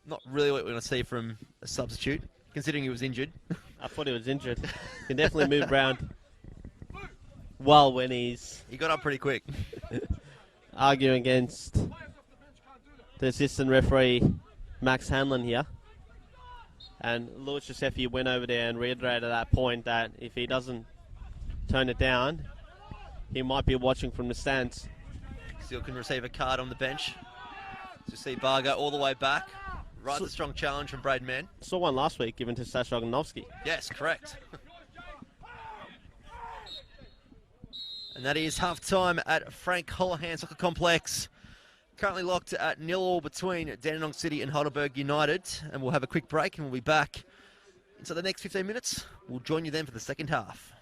Not really what we want to see from a substitute, considering he was injured. I thought he was injured. He can definitely move around well when he's He got up pretty quick. arguing against the assistant referee, Max Hanlon here. And Louis Giuseppe went over there and reiterated that point that if he doesn't turn it down, he might be watching from the stands. Still can receive a card on the bench. As you see Barr go all the way back. Right, a strong challenge from Braden Mann. Saw one last week given to Sash Ognovsky. Yes, correct. And that is half-time at Frank Holohan Soccer Complex. Currently locked at 0-0 between Dandenong City and Heidelberg United. And we'll have a quick break and we'll be back inside the next 15 minutes. We'll join you then for the second half.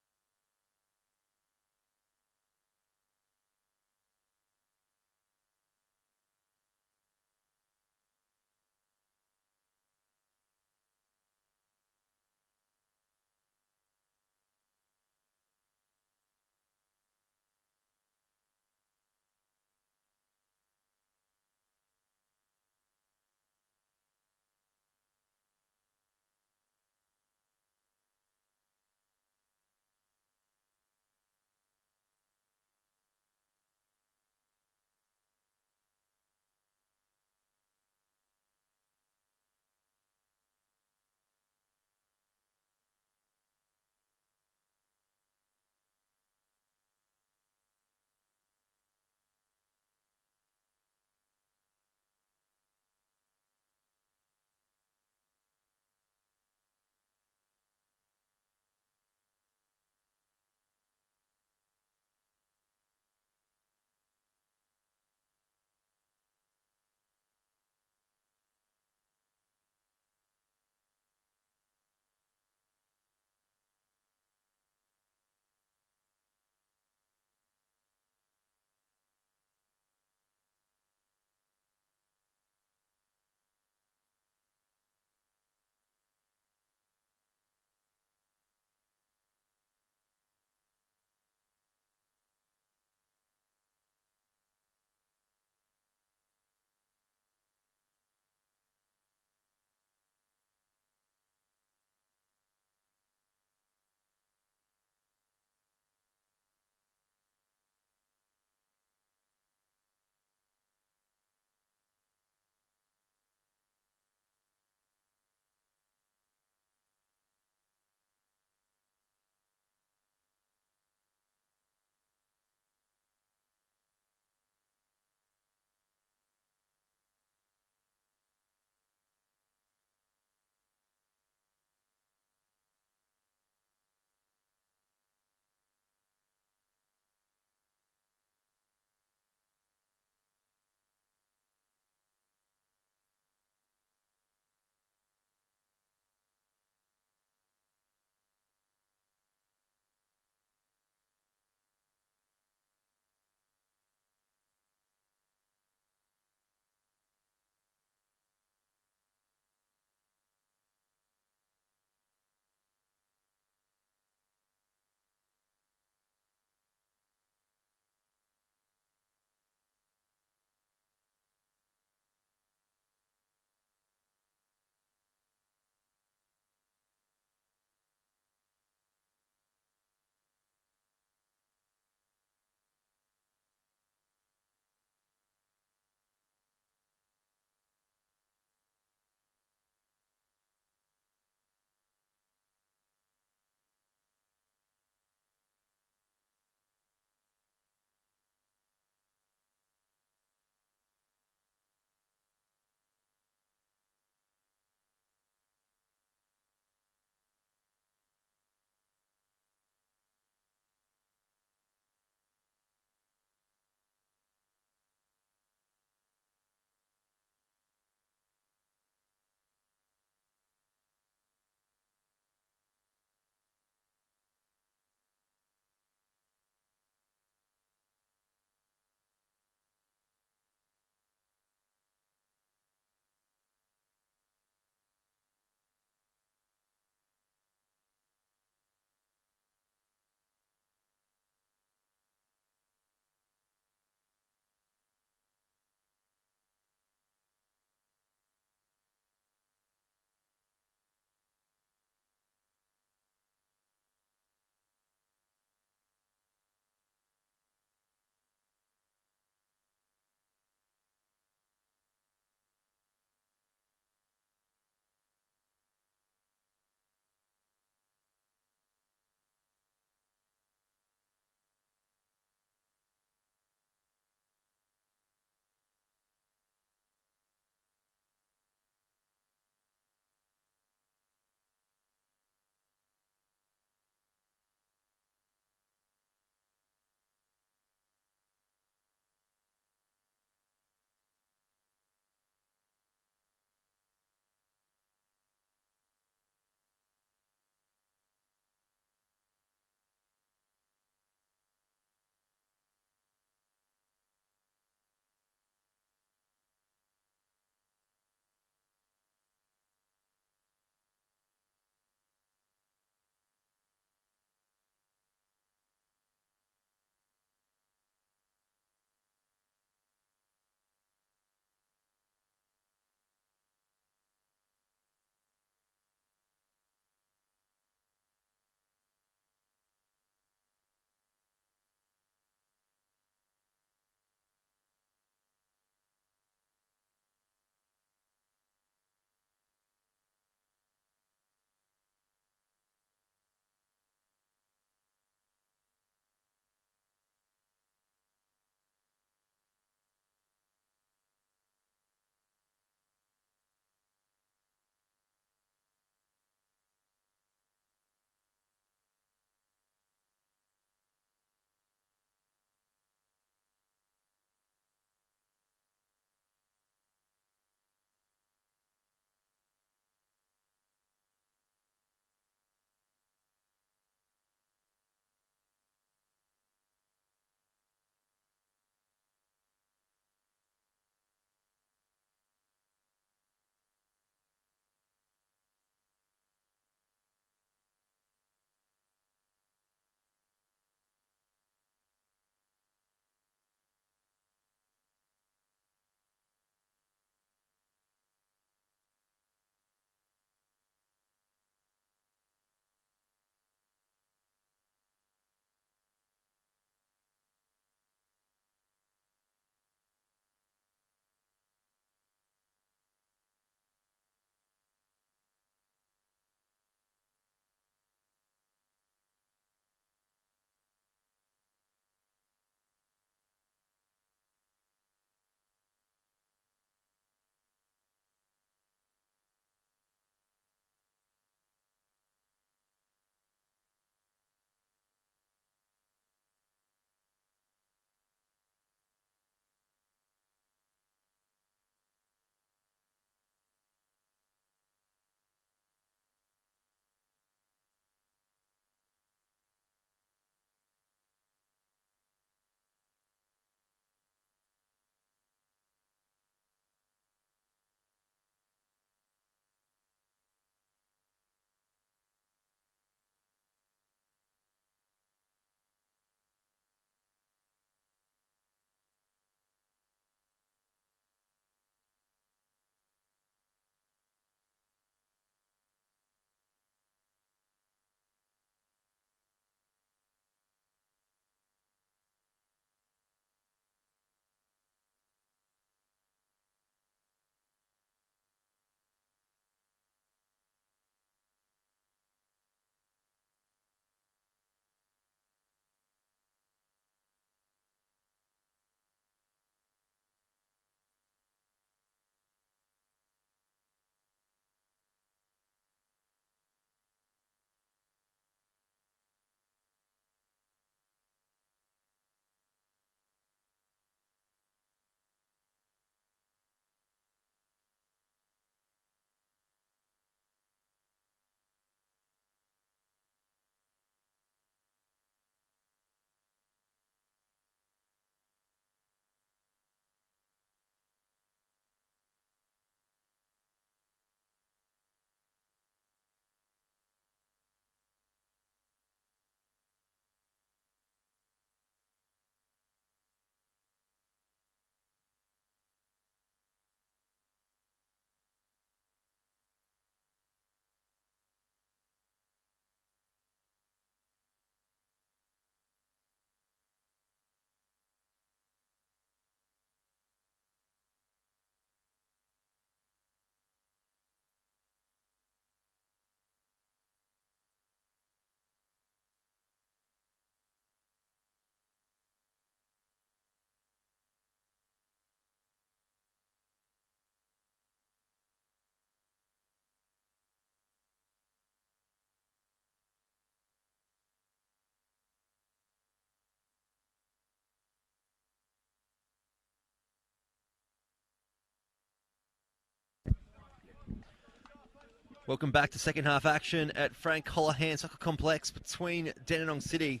Welcome back to second half action at Frank Holohan Soccer Complex between Dandenong City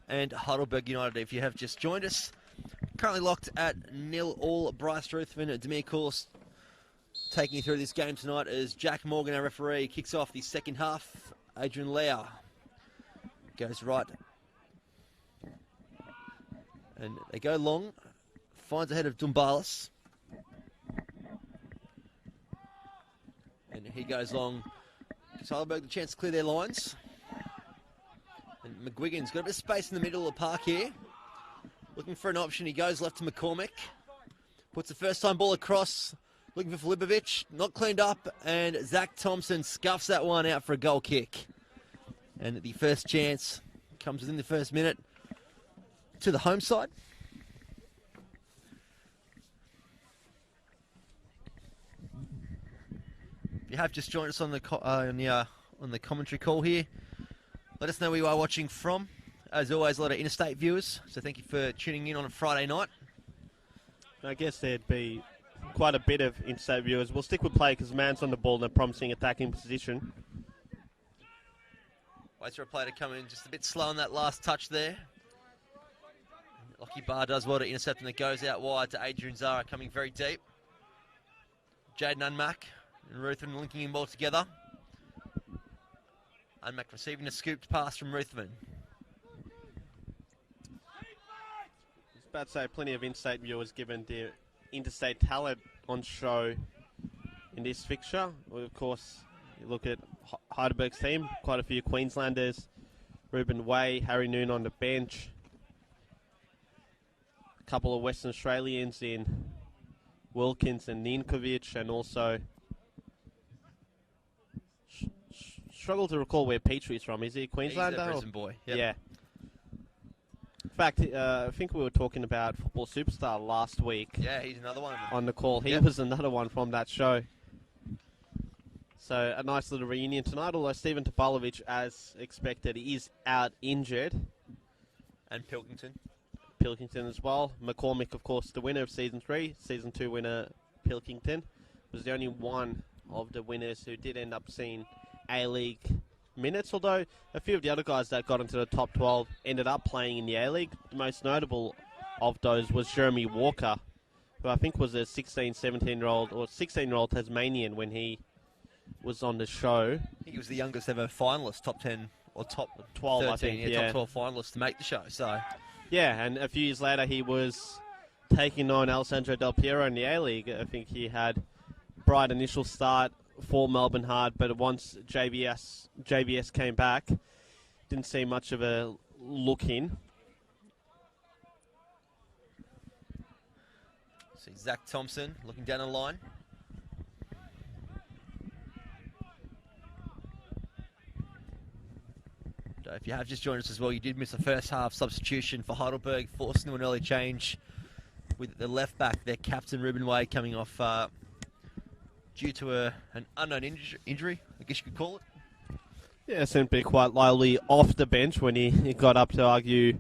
and Heidelberg United. If you have just joined us, currently locked at 0-0. Bryce Ruthven and Demir Course taking you through this game tonight as Jack Morgan, our referee, kicks off the second half. Adrian Lauer goes right. And they go long. Finds ahead of Dumbalis. And he goes long. Gives Heidelberg the chance to clear their lines. And McGuigan's got a bit of space in the middle of the park here. Looking for an option. He goes left to McCormick. Puts the first time ball across. Looking for Filipovic. Not cleaned up. And Zach Thompson scuffs that one out for a goal kick. And the first chance comes within the first minute to the home side. If you have just joined us on the commentary call here, let us know where you are watching from. As always, a lot of interstate viewers, so thank you for tuning in on a Friday night. I guess there'd be quite a bit of interstate viewers. We'll stick with play because man's on the ball in a promising attacking position. Waits for a player to come in just a bit slow on that last touch there. Lockie Barr does well to intercept, and it goes out wide to Adrian Zara, coming very deep. Jaden Unmack and Ruthven linking him well together. Unmack receiving a scooped pass from Ruthven. I was about to say plenty of interstate viewers given the interstate talent on show in this fixture. Well, of course, you look at Heidelberg's team, quite a few Queenslanders. Ruben Way, Harry Noon on the bench. A couple of Western Australians in Wilkins and Ninkovic, and also struggle to recall where Petrie's from. Is he a Queenslander? He's a Brisbane boy. Yep. Yeah. In fact, I think we were talking about Football Superstar last week. Yeah, he's another one. On the call. He Yep. was another one from that show. So a nice little reunion tonight, although Stephen Topalovic, as expected, is out injured. And Pilkington as well. McCormick, of course, the winner of Season 3. Season 2 winner, Pilkington, was the only one of the winners who did end up seeing A-League minutes, although a few of the other guys that got into the top 12 ended up playing in the A-League. The most notable of those was Jeremy Walker, who I think was a 16, 17-year-old or 16-year-old Tasmanian when he was on the show. I think he was the youngest ever finalist, top 10 or top 12, 13, I think, yeah. top 12 finalist to make the show. So, yeah, and a few years later he was taking on Alessandro Del Piero in the A-League. I think he had a bright initial start for Melbourne Heart, but once JBS came back, didn't see much of a look in. see Zach Thompson looking down the line. So if you have just joined us as well, you did miss the first half substitution for Heidelberg, forcing an early change with the left back, their captain Ruben Wade, coming off due to an unknown injury, I guess you could call it. Yeah, seemed to be quite lively off the bench when he got up to argue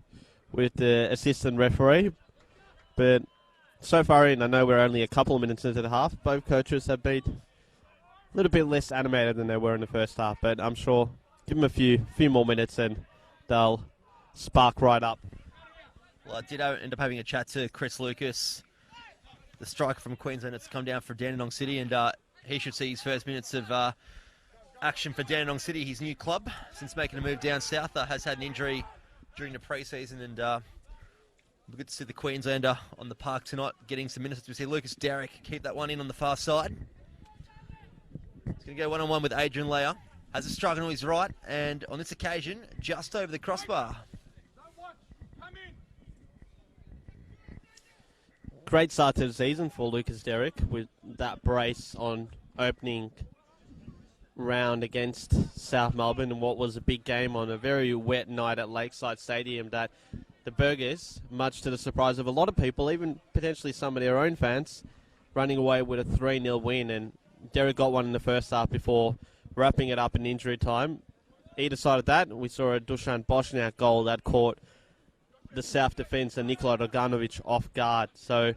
with the assistant referee. But so far in, I know we're only a couple of minutes into the half. Both coaches have been a little bit less animated than they were in the first half, but I'm sure give them a few more minutes and they'll spark right up. Well, I did end up having a chat to Chris Lucas, the striker from Queensland that's come down for Dandenong City, and he should see his first minutes of action for Dandenong City, his new club, since making a move down south. Has had an injury during the pre-season, and we're good to see the Queenslander on the park tonight getting some minutes. We see Lucas Derrick keep that one in on the far side. He's going to go one-on-one with Adrian Leah. Has a strike on his right, and on this occasion, just over the crossbar. Great start to the season for Lucas Derrick with that brace on opening round against South Melbourne and what was a big game on a very wet night at Lakeside Stadium that the Burgers, much to the surprise of a lot of people, even potentially some of their own fans, running away with a 3-0 win, and Derrick got one in the first half before wrapping it up in injury time. Either side of that, we saw a Dusan Boshniak goal that caught the South defence and Nikola Draganovic off guard. So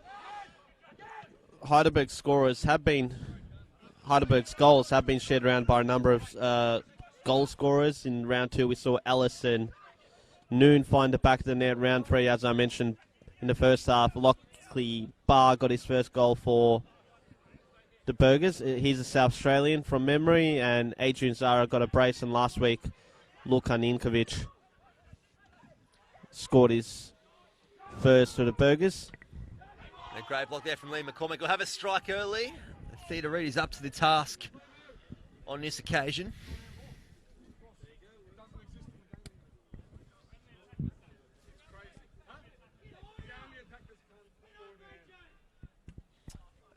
Heidelberg scorers have been Heidelberg's goals have been shared around by a number of goal scorers. In round 2, we saw Ellis and Noon find the back of the net. Round 3, as I mentioned in the first half, Lockley Barr got his first goal for the Burgers. He's a South Australian from memory, and Adrian Zara got a brace, and last week Luka Ninkovic scored his first for the Burgers. A great block there from Lee McCormick. We'll have a strike early. Theta Reid is up to the task on this occasion.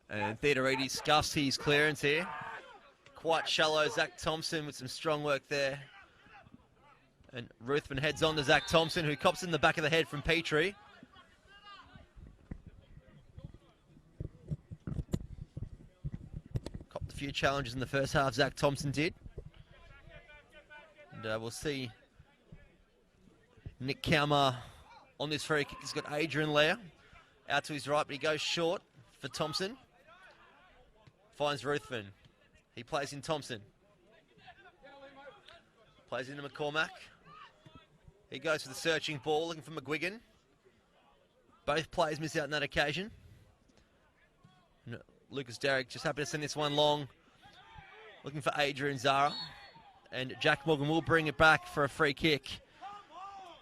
And Theta Reid scuffs his clearance here. Quite shallow, Zach Thompson with some strong work there. And Ruthven heads on to Zach Thompson, who cops in the back of the head from Petrie. Copped a few challenges in the first half, Zach Thompson did. And we'll see Nick Kalmar on this free kick. He's got Adrian Lair out to his right, but he goes short for Thompson. Finds Ruthven. He plays in Thompson. Plays into McCormack. He goes for the searching ball, looking for McGuigan. Both players miss out on that occasion. No, Lucas Derrick just happy to send this one long. Looking for Adrian Zara. And Jack Morgan will bring it back for a free kick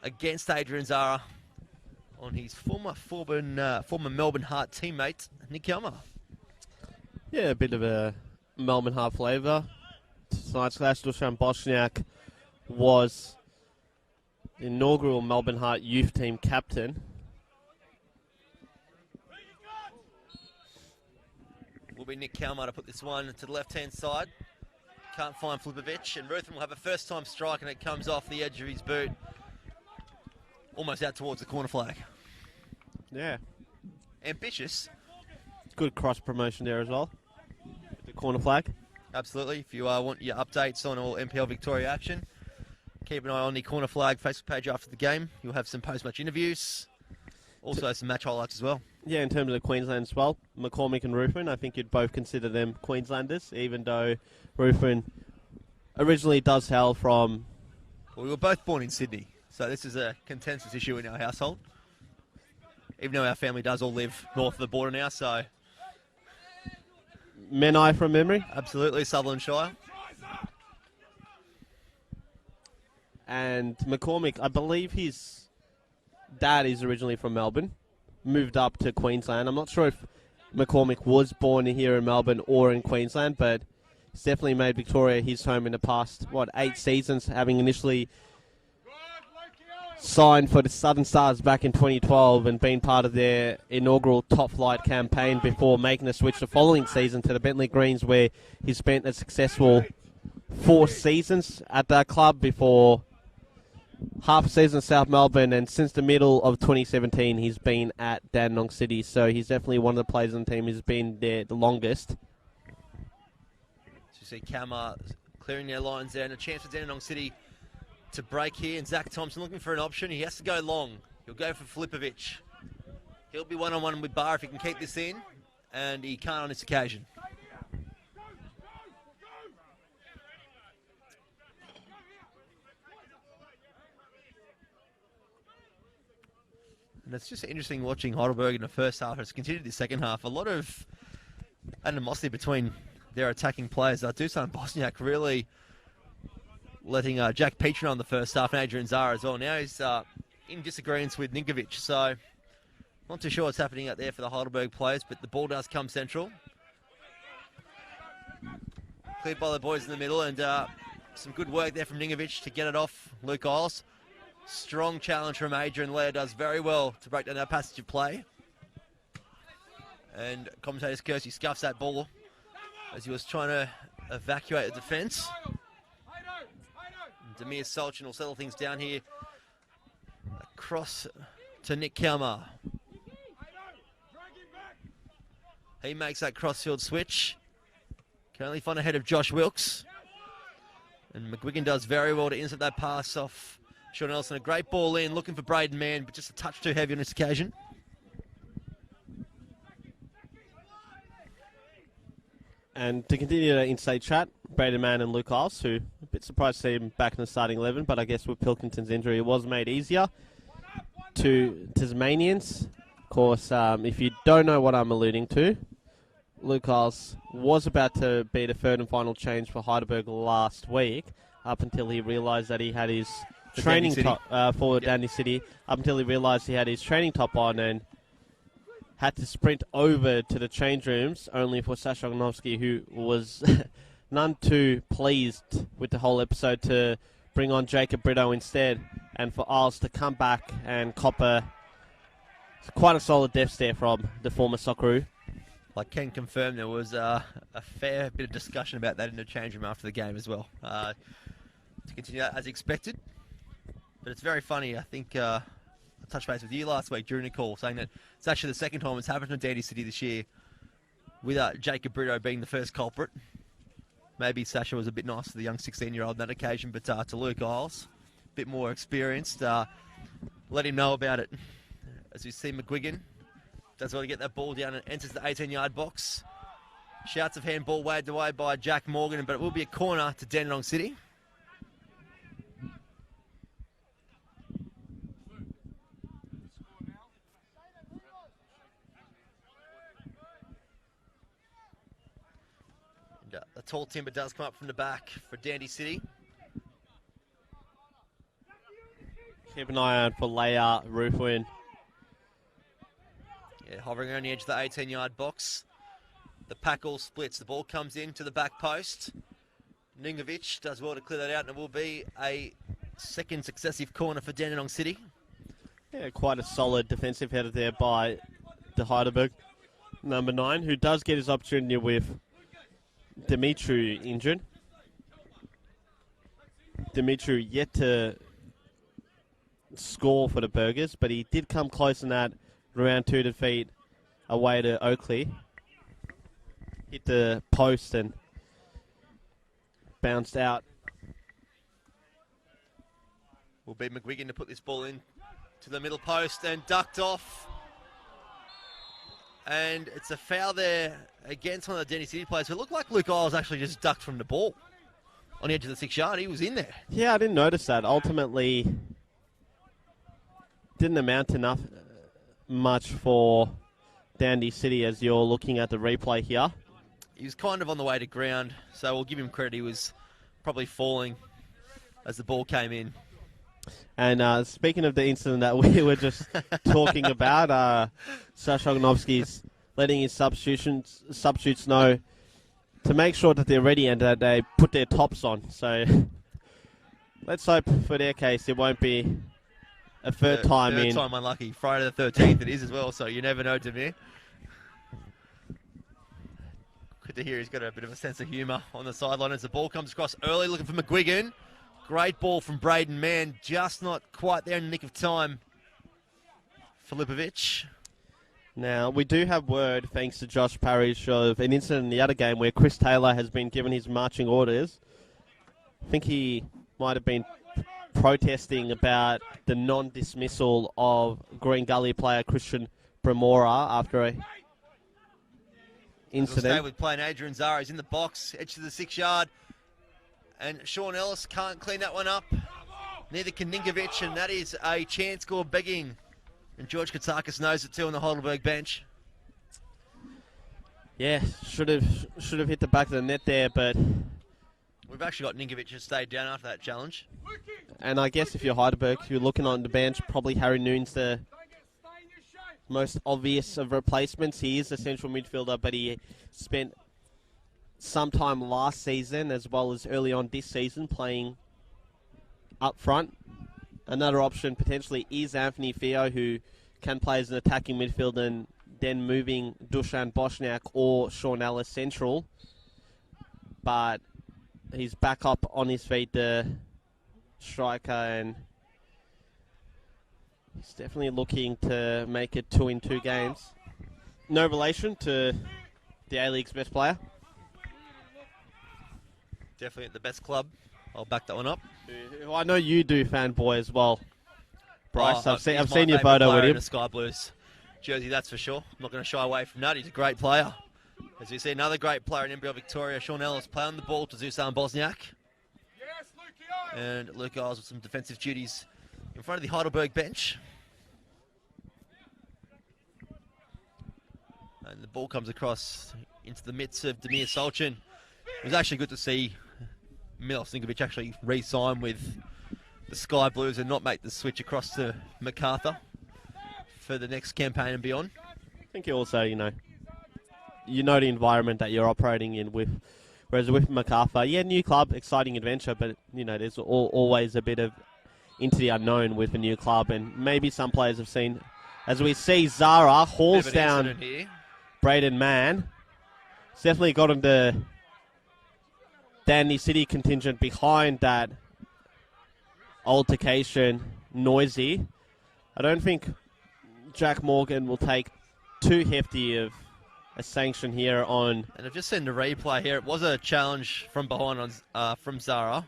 against Adrian Zara on his former Melbourne Heart teammate, Nick Kalmar. Yeah, a bit of a Melbourne Heart flavour. Tonight's clash, Dusan Bosniak was the inaugural Melbourne Heart youth team captain. Will be Nick Kalmar to put this one to the left-hand side. Can't find Flipovic, and Ruthven will have a first-time strike, and it comes off the edge of his boot, almost out towards the corner flag. Yeah. Ambitious. Good cross-promotion there as well. The corner flag. Absolutely. If you want your updates on all NPL Victoria action, keep an eye on the Corner Flag Facebook page after the game. You'll have some post-match interviews, also some match highlights as well. Yeah, in terms of the Queensland as well, McCormick and Ruthven, I think you'd both consider them Queenslanders, even though Ruthven originally does hail from... Well, we were both born in Sydney, so this is a contentious issue in our household. Even though our family does all live north of the border now, so... Menai from memory. Absolutely, Sutherland Shire. And McCormick, I believe his dad is originally from Melbourne, moved up to Queensland. I'm not sure if McCormick was born here in Melbourne or in Queensland, but he's definitely made Victoria his home in the past, 8 seasons, having initially signed for the Southern Stars back in 2012 and been part of their inaugural top flight campaign before making the switch the following season to the Bentley Greens, where he spent a successful 4 seasons at that club before half a season in South Melbourne, and since the middle of 2017 he's been at Dandenong City, so he's definitely one of the players on the team who's been there the longest. So you see Kalmar clearing their lines there, and a chance for Dandenong City to break here, and Zach Thompson looking for an option. He has to go long. He'll go for Flipovic. He'll be one-on-one with Barr if he can keep this in, and he can't on this occasion. And it's just interesting watching Heidelberg in the first half. It's continued the second half. A lot of animosity between their attacking players. Dusan Bosniak really letting Jack Petrie on the first half, and Adrian Zara as well. Now he's in disagreements with Ninkovic, so not too sure what's happening out there for the Heidelberg players, but the ball does come central. Cleared by the boys in the middle, and some good work there from Ninkovic to get it off Luke Isles. Strong challenge from Adrian Lair, does very well to break down that passage of play. And commentator Kersey scuffs that ball as he was trying to evacuate the defence. Demir Solchin will settle things down here. Across to Nick Kalmar. He makes that crossfield switch. Can only find ahead of Josh Wilkes. And McGuigan does very well to intercept that pass off Sean Nelson. A great ball in, looking for Braden Mann, but just a touch too heavy on this occasion. And to continue the in-state chat, Braden Mann and Luke Iles, who a bit surprised to see him back in the starting 11, but I guess with Pilkington's injury it was made easier. To Tasmanians, of course, if you don't know what I'm alluding to, Luke Iles was about to be the third and final change for Heidelberg last week, up until he realised that he had his training top for Dandy City, up until he realised he had his training top on and had to sprint over to the change rooms, only for Sasha Ognovsky, who was none too pleased with the whole episode, to bring on Jacob Brito instead, and for Isles to come back and cop quite a solid death stare from the former Socceroo. I can confirm there was a fair bit of discussion about that in the change room after the game as well. To continue that as expected. But it's very funny, I think I touched base with you last week during the call, saying that it's actually the second time it's happened to Dandy City this year, with Jacob Brito being the first culprit. Maybe Sasha was a bit nice to the young 16-year-old on that occasion, but to Luke Isles, a bit more experienced, let him know about it. As we see McGuigan does well to get that ball down and enters the 18-yard box. Shouts of handball waved away by Jack Morgan, but it will be a corner to Dandenong City. And, the tall timber does come up from the back for Dandy City. Keep an eye out for Leia Roofwin. Yeah, hovering on the edge of the 18-yard box. The pack all splits. The ball comes in to the back post. Ningovic does well to clear that out, and it will be a second successive corner for Dandenong City. Yeah, quite a solid defensive header there by the Heidelberg number 9, who does get his opportunity with Dimitru injured. Dimitru yet to score for the Burgers, but he did come close in that round 2 defeat away to Oakley. Hit the post and bounced out. Will be McGuigan to put this ball in to the middle post and ducked off. And it's a foul there against one of the Dandy City players. It looked like Luke Isles actually just ducked from the ball on the edge of the 6-yard. He was in there. Yeah, I didn't notice that. Ultimately, didn't amount to much for Dandy City as you're looking at the replay here. He was kind of on the way to ground, so we'll give him credit. He was probably falling as the ball came in. And speaking of the incident that we were just talking about, Sasha Ognovsky's letting his substitutes know to make sure that they're ready and that they put their tops on. So let's hope for their case it won't be a third time unlucky. Friday the 13th it is as well, so you never know, Demir. Good to hear he's got a bit of a sense of humour on the sideline as the ball comes across early, looking for McGuigan. Great ball from Braden Mann, just not quite there in the nick of time. Filipovic. Now, we do have word, thanks to Josh Parrish, of an incident in the other game where Chris Taylor has been given his marching orders. I think he might have been protesting about the non-dismissal of Green Gully player Christian Bramora after a incident. We'll stay with playing Adrian Zara. He's in the box, edge to the 6-yard. And Sean Ellis can't clean that one up. Neither can Ningovic, and that is a chance score begging. And George Katsakis knows it too on the Heidelberg bench. Yeah, should have hit the back of the net there, but we've actually got Ningovic who stayed down after that challenge. And I guess if you're Heidelberg, you're looking on the bench, probably Harry Noon's the most obvious of replacements. He is a central midfielder, but he spent some time last season as well as early on this season playing up front. Another option potentially is Anthony Fio, who can play as an attacking midfielder and then moving Dusan Boshniak or Sean Ellis central. But he's back up on his feet, the striker, and he's definitely looking to make it 2 in 2 games. No relation to the A-League's best player. Definitely at the best club. I'll back that one up. Who I know you do, fanboy, as well. Bryce, I've seen your photo with him. In a Sky Blues jersey, that's for sure. I'm not going to shy away from that. He's a great player. As we see another great player in NPL Victoria, Sean Ellis playing the ball to Zuzan Bosniak. And Luke Isles with some defensive duties in front of the Heidelberg bench. And the ball comes across into the midst of Demir Solchin. It was actually good to see Milos Ninkovic actually re-sign with the Sky Blues and not make the switch across to MacArthur for the next campaign and beyond. I think you also, you know the environment that you're operating in with, whereas with MacArthur, new club, exciting adventure, but, there's always a bit of into the unknown with a new club, and maybe some players have seen, as we see Zara hauls down Braden Mann. It's definitely got him the Dandenong City contingent behind that altercation noisy. I don't think Jack Morgan will take too hefty of a sanction here on. And I've just seen the replay here. It was a challenge from behind on from Zara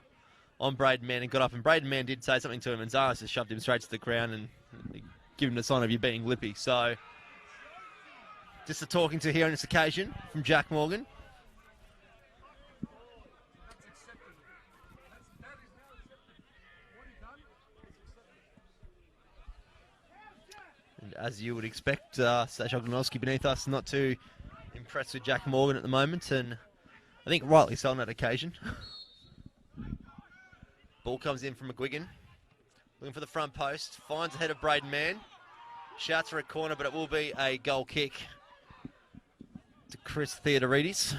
on Braden Mann and got up. And Braden Mann did say something to him, and Zara just shoved him straight to the ground and given him the sign of you being lippy. So just a talking to here on this occasion from Jack Morgan. And as you would expect, Sasha Oglanowski beneath us, not too impressed with Jack Morgan at the moment, and I think rightly so on that occasion. Ball comes in from McGuigan, looking for the front post, finds ahead of Braden Mann, shouts for a corner, but it will be a goal kick to Chris Theodoridis.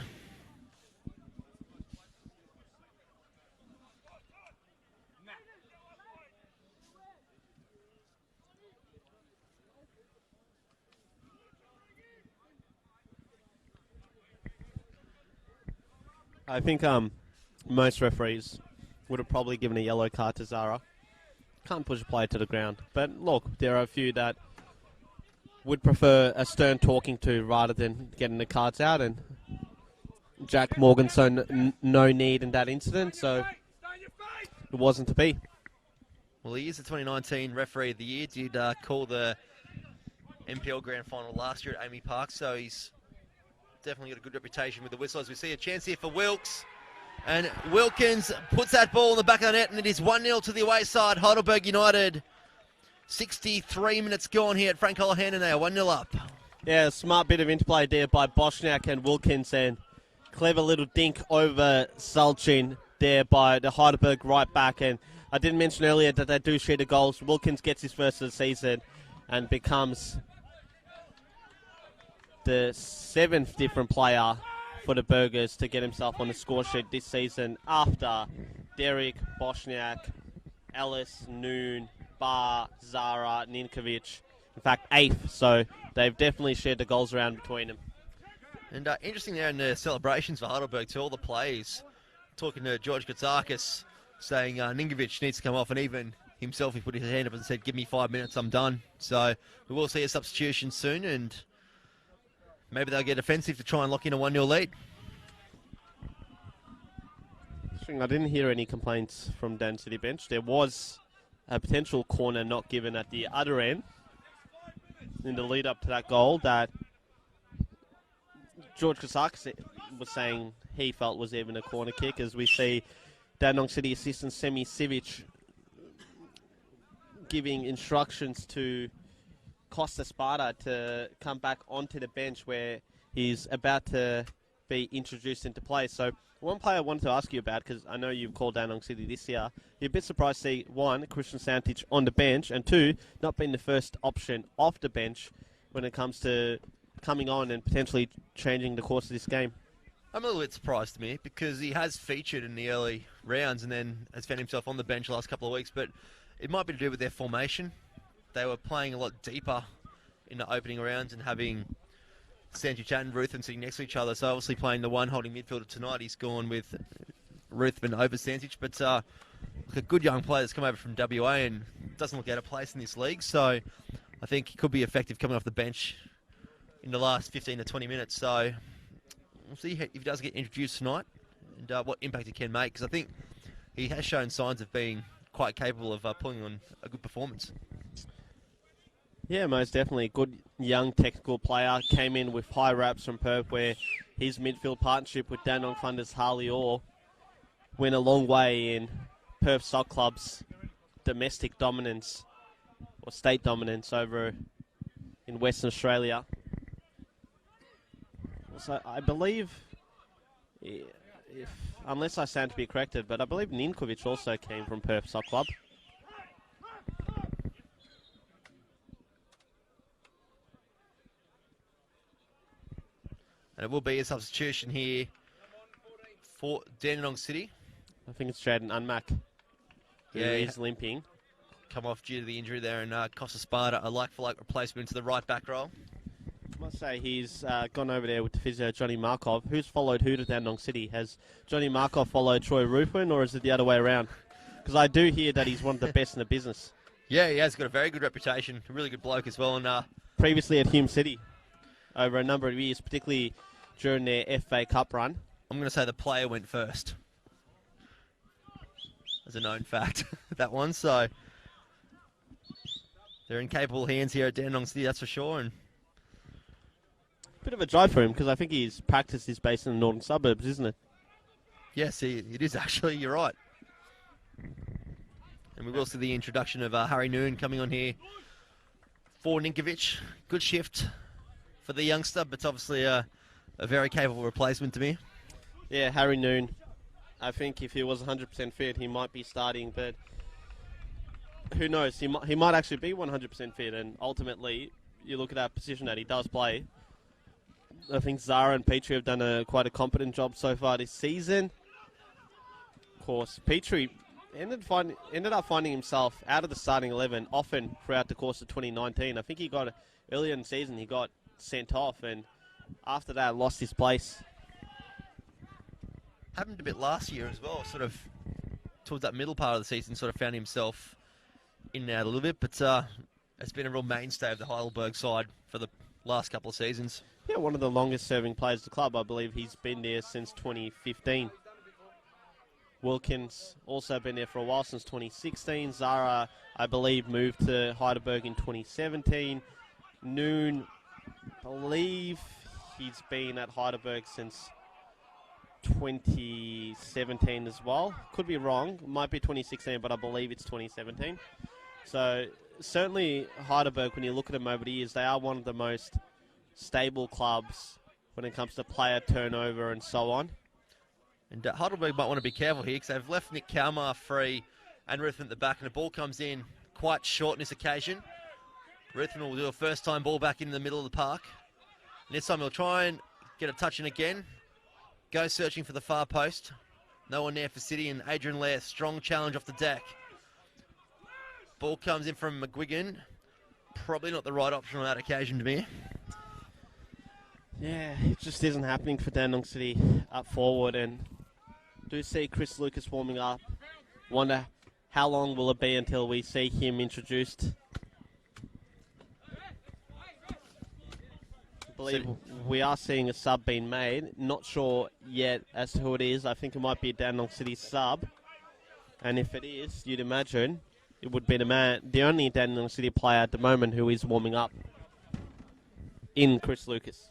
I think most referees would have probably given a yellow card to Zara. Can't push a player to the ground. But look, there are a few that would prefer a stern talking to rather than getting the cards out. And Jack Morgan saw no need in that incident, so it wasn't to be. Well, he is the 2019 Referee of the Year. Did call the NPL Grand Final last year at Amy Park, so he's definitely got a good reputation with the whistle. As we see a chance here for Wilkes. And Wilkins puts that ball in the back of the net, and it is 1-0 to the away side. Heidelberg United. 63 minutes gone here at Frank Holohan, and they are 1-0 up. Yeah, a smart bit of interplay there by Bosniak and Wilkins, and clever little dink over Salchin there by the Heidelberg right back. And I didn't mention earlier that they do share the goals. Wilkins gets his first of the season and becomes the 7th different player for the Burgers to get himself on the score sheet this season after Derek, Bosniak, Ellis, Noon, Barr, Zara, Ninkovic. In fact, 8th, so they've definitely shared the goals around between them. And interesting there in the celebrations for Heidelberg to all the players. Talking to George Katsakis, saying Ninkovic needs to come off, and even himself, he put his hand up and said, give me 5 minutes, I'm done. So we will see a substitution soon, and maybe they'll get offensive to try and lock in a 1-0 lead. I didn't hear any complaints from Dan City bench. There was a potential corner not given at the other end in the lead up to that goal that George Katsakis was saying he felt was even a corner kick, as we see Dandenong City assistant Semi Sivic giving instructions to Costa Sparta to come back onto the bench where he's about to be introduced into play. So one player I wanted to ask you about, because I know you've called Dandenong City this year, you're a bit surprised to see, 1, Christian Santich on the bench, and 2, not being the first option off the bench when it comes to coming on and potentially changing the course of this game. I'm a little bit surprised to me because he has featured in the early rounds and then has found himself on the bench the last couple of weeks, but it might be to do with their formation. They were playing a lot deeper in the opening rounds and having Santich and Ruthven sitting next to each other. So obviously playing the one holding midfielder tonight, he's gone with Ruthven over Santich. But a good young player that's come over from WA and doesn't look out of place in this league. So I think he could be effective coming off the bench in the last 15 to 20 minutes. So we'll see if he does get introduced tonight and what impact he can make. Because I think he has shown signs of being quite capable of pulling on a good performance. Yeah, most definitely. Good young technical player. Came in with high raps from Perth, where his midfield partnership with Dandenong funders Harley Orr went a long way in Perth Sock Club's domestic dominance or state dominance over in Western Australia. So I believe, unless I stand to be corrected, but I believe Ninkovic also came from Perth Sock Club. And it will be a substitution here for Dandenong City. I think it's Jaden Unmack who is limping. Come off due to the injury there, and Costa Sparta, a like-for-like replacement to the right back role. I must say he's gone over there with the physio Johnny Markov. Who's followed who to Dandenong City? Has Johnny Markov followed Troy Ruthven, or is it the other way around? Because I do hear that he's one of the best in the business. Yeah, he has got a very good reputation, a really good bloke as well. And previously at Hume City over a number of years, particularly during their FA Cup run. I'm going to say the player went first. As a known fact, that one. So they're in capable hands here at Dandenong City, that's for sure. And bit of a drive for him, because I think his practice is based in the northern suburbs, isn't it? Yes, it is actually. You're right. And we will see the introduction of Harry Noon coming on here for Ninkovic. Good shift for the youngster, but it's obviously a very capable replacement to me. Yeah, Harry Noon. I think if he was 100% fit, he might be starting, but who knows? He might actually be 100% fit, and ultimately, you look at that position that he does play. I think Zara and Petrie have done quite a competent job so far this season. Of course, Petrie ended up finding himself out of the starting 11 often throughout the course of 2019. I think he got earlier in the season, he got sent off, and after that, lost his place. Happened a bit last year as well, sort of towards that middle part of the season, sort of found himself in and out a little bit, but it's been a real mainstay of the Heidelberg side for the last couple of seasons. Yeah, one of the longest serving players of the club. I believe he's been there since 2015. Wilkins also been there for a while, since 2016. Zara, I believe, moved to Heidelberg in 2017. Noon, I believe he's been at Heidelberg since 2017 as well. Could be wrong. Might be 2016, but I believe it's 2017. So certainly Heidelberg, when you look at them over the years, they are one of the most stable clubs when it comes to player turnover and so on. And Heidelberg might want to be careful here, because they've left Nick Kalmar free and Ruthven at the back, and the ball comes in quite short on this occasion. Ruthven will do a first-time ball back in the middle of the park. And this time he'll try and get a touch in again. Go searching for the far post. No one there for City, and Adrian Lair, strong challenge off the deck. Ball comes in from McGuigan. Probably not the right option on that occasion to me. Yeah, it just isn't happening for Dandenong City up forward, and do see Chris Lucas warming up. Wonder how long will it be until we see him introduced. I believe we are seeing a sub being made. Not sure yet as to who it is. I think it might be a Dandenong City sub. And if it is, you'd imagine it would be the only Dandenong City player at the moment who is warming up in Chris Lucas.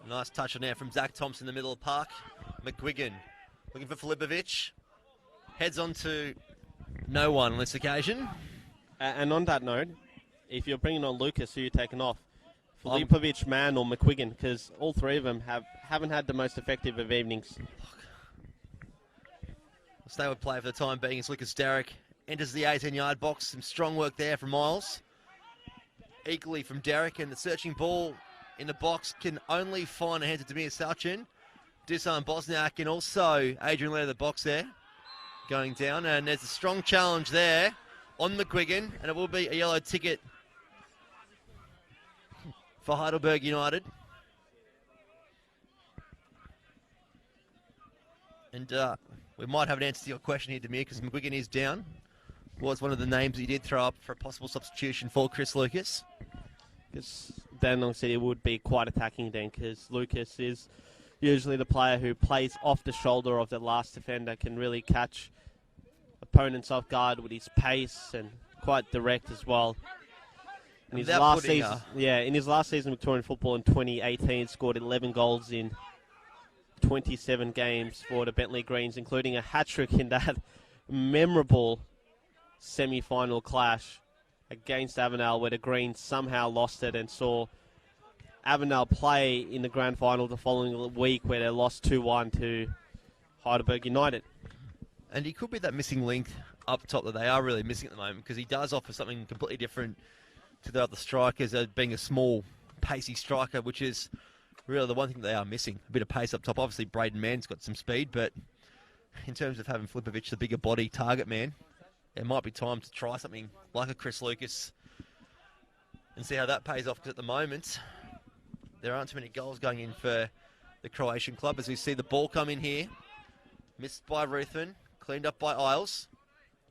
Nice touch on there from Zach Thompson in the middle of the park. McGuigan looking for Filipovic. Heads on to no one on this occasion. And on that note, if you're bringing on Lucas, who you're taking off? Filipovic, Mann, or McGuigan? Because all three of them haven't had the most effective of evenings. We'll stay with play for the time being as Lucas Derrick enters the 18-yard box. Some strong work there from Miles. Equally from Derrick, and the searching ball in the box can only find a hand to Demir Salchin. Dusan Bosniak, and also Adrian Lair in the box there. Going down, and there's a strong challenge there on McGuigan, and it will be a yellow ticket for Heidelberg United. And we might have an answer to your question here, Demir, because McGuigan is down. Was one of the names he did throw up for a possible substitution for Chris Lucas. Because Dandenong City would be quite attacking then, because Lucas is usually the player who plays off the shoulder of the last defender, can really catch opponents off guard with his pace, and quite direct as well. In his Without last putting season, in his last season of Victorian football in 2018, scored 11 goals in 27 games for the Bentley Greens, including a hat-trick in that memorable semi-final clash against Avondale, where the Greens somehow lost it and saw Avondale play in the grand final the following week, where they lost 2-1 to Heidelberg United. And he could be that missing link up top that they are really missing at the moment, because he does offer something completely different to the other strikers, being a small, pacey striker, which is really the one thing they are missing. A bit of pace up top. Obviously, Braden Mann's got some speed, but in terms of having Flipovic, the bigger body target man, it might be time to try something like a Chris Lucas and see how that pays off, because at the moment, there aren't too many goals going in for the Croatian club. As we see the ball come in here, missed by Ruthven, cleaned up by Isles.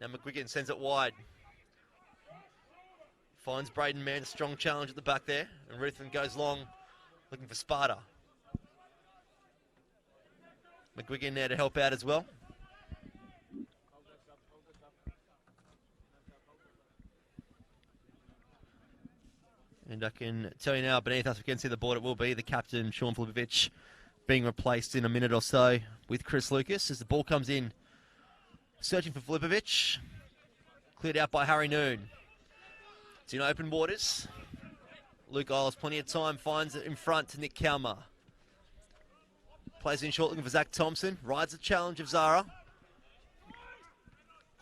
Now McGuigan sends it wide. Finds Braden Mann, a strong challenge at the back there, and Ruthven goes long, looking for Sparta. McGuigan there to help out as well. And I can tell you now, beneath us, we can see the board. It will be the captain, Sean Flipovic, being replaced in a minute or so with Chris Lucas as the ball comes in. Searching for Flipovic. Cleared out by Harry Noon. It's in open waters. Luke Isles, plenty of time, finds it in front to Nick Kalmar. Plays in short, looking for Zach Thompson. Rides the challenge of Zara.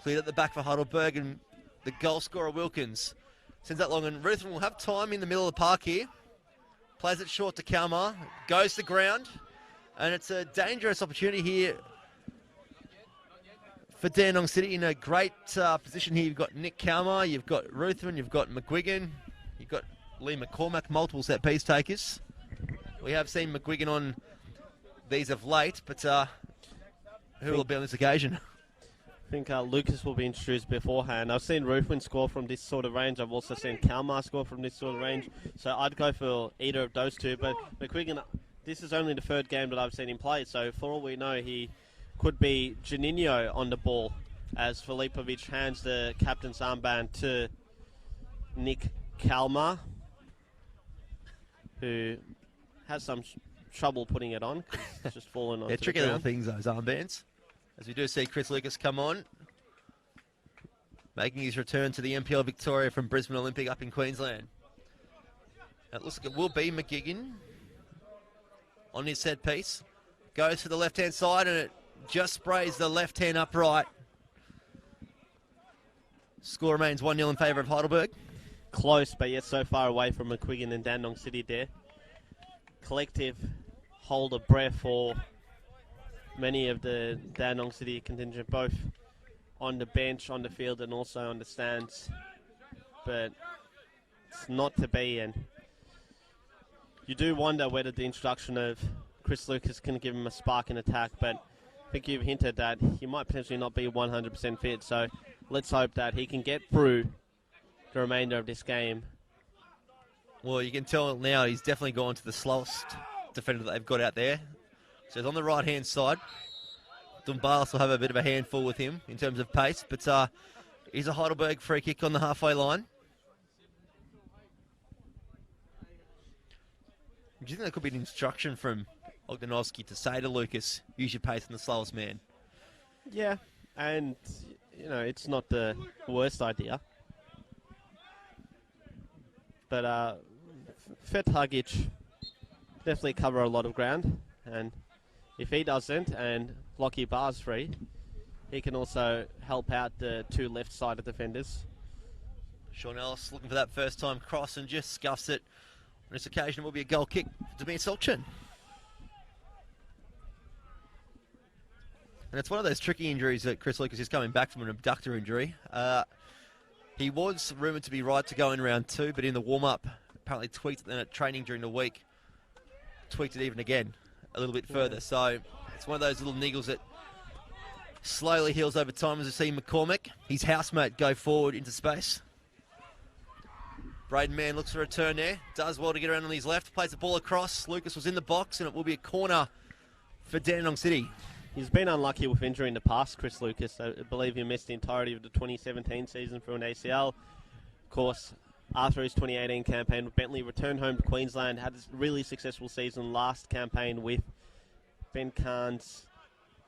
Cleared at the back for Heidelberg, and the goal scorer Wilkins sends that long, and Ruthven will have time in the middle of the park here. Plays it short to Kalmar. Goes to ground, and it's a dangerous opportunity here for Dandenong City. In a great position here, you've got Nick Kalmar, you've got Ruthven, you've got McGuigan, you've got Lee McCormack, multiple set piece takers. We have seen McGuigan on these of late, but who will be on this occasion? I think Lucas will be introduced beforehand. I've seen Ruthven score from this sort of range. I've also seen Kalmar score from this sort of range. So I'd go for either of those two. But McGuigan, this is only the third game that I've seen him play. So for all we know, he could be Juninho on the ball as Filipovic hands the captain's armband to Nick Kalmar, who has some trouble putting it on because it's just fallen on. They're tricky little things, those armbands. As we do see Chris Lucas come on, making his return to the NPL Victoria from Brisbane Olympic up in Queensland. It looks like it will be McGuigan on his set piece. Goes to the left-hand side, and it just sprays the left-hand upright. Score remains 1-0 in favour of Heidelberg. Close, but yet so far away from McGuigan and Dandenong City there. Collective hold of breath for many of the Dandenong City contingent, both on the bench, on the field, and also on the stands. But it's not to be, and you do wonder whether the introduction of Chris Lucas can give him a spark in attack, but I think you've hinted that he might potentially not be 100% fit, so let's hope that he can get through the remainder of this game. Well, you can tell now he's definitely gone to the slowest defender that they've got out there. So he's on the right-hand side. Dumbalis will have a bit of a handful with him in terms of pace, but he's a Heidelberg free kick on the halfway line. Do you think that could be an instruction from Ogdanovsky to say to Lucas, use your pace on the slowest man? Yeah, and, you know, it's not the worst idea. But Fethagic definitely cover a lot of ground, and if he doesn't and Lockie Barr's free, he can also help out the two left-sided defenders. Sean Ellis looking for that first-time cross and just scuffs it. On this occasion, it will be a goal kick to Demir Solchin. And it's one of those tricky injuries that Chris Lucas is coming back from, an abductor injury. He was rumoured to be right to go in round 2, but in the warm-up, apparently tweaked it then at training during the week. Tweaked it even again a little bit further. So it's one of those little niggles that slowly heals over time, as we see McCormick, his housemate, go forward into space. Braden Mann looks for a turn there. Does well to get around on his left. Plays the ball across. Lucas was in the box, and it will be a corner for Dandenong City. He's been unlucky with injury in the past, Chris Lucas. I believe he missed the entirety of the 2017 season through an ACL. Of course, after his 2018 campaign with Bentley, returned home to Queensland, had a really successful season last campaign with Ben Khan's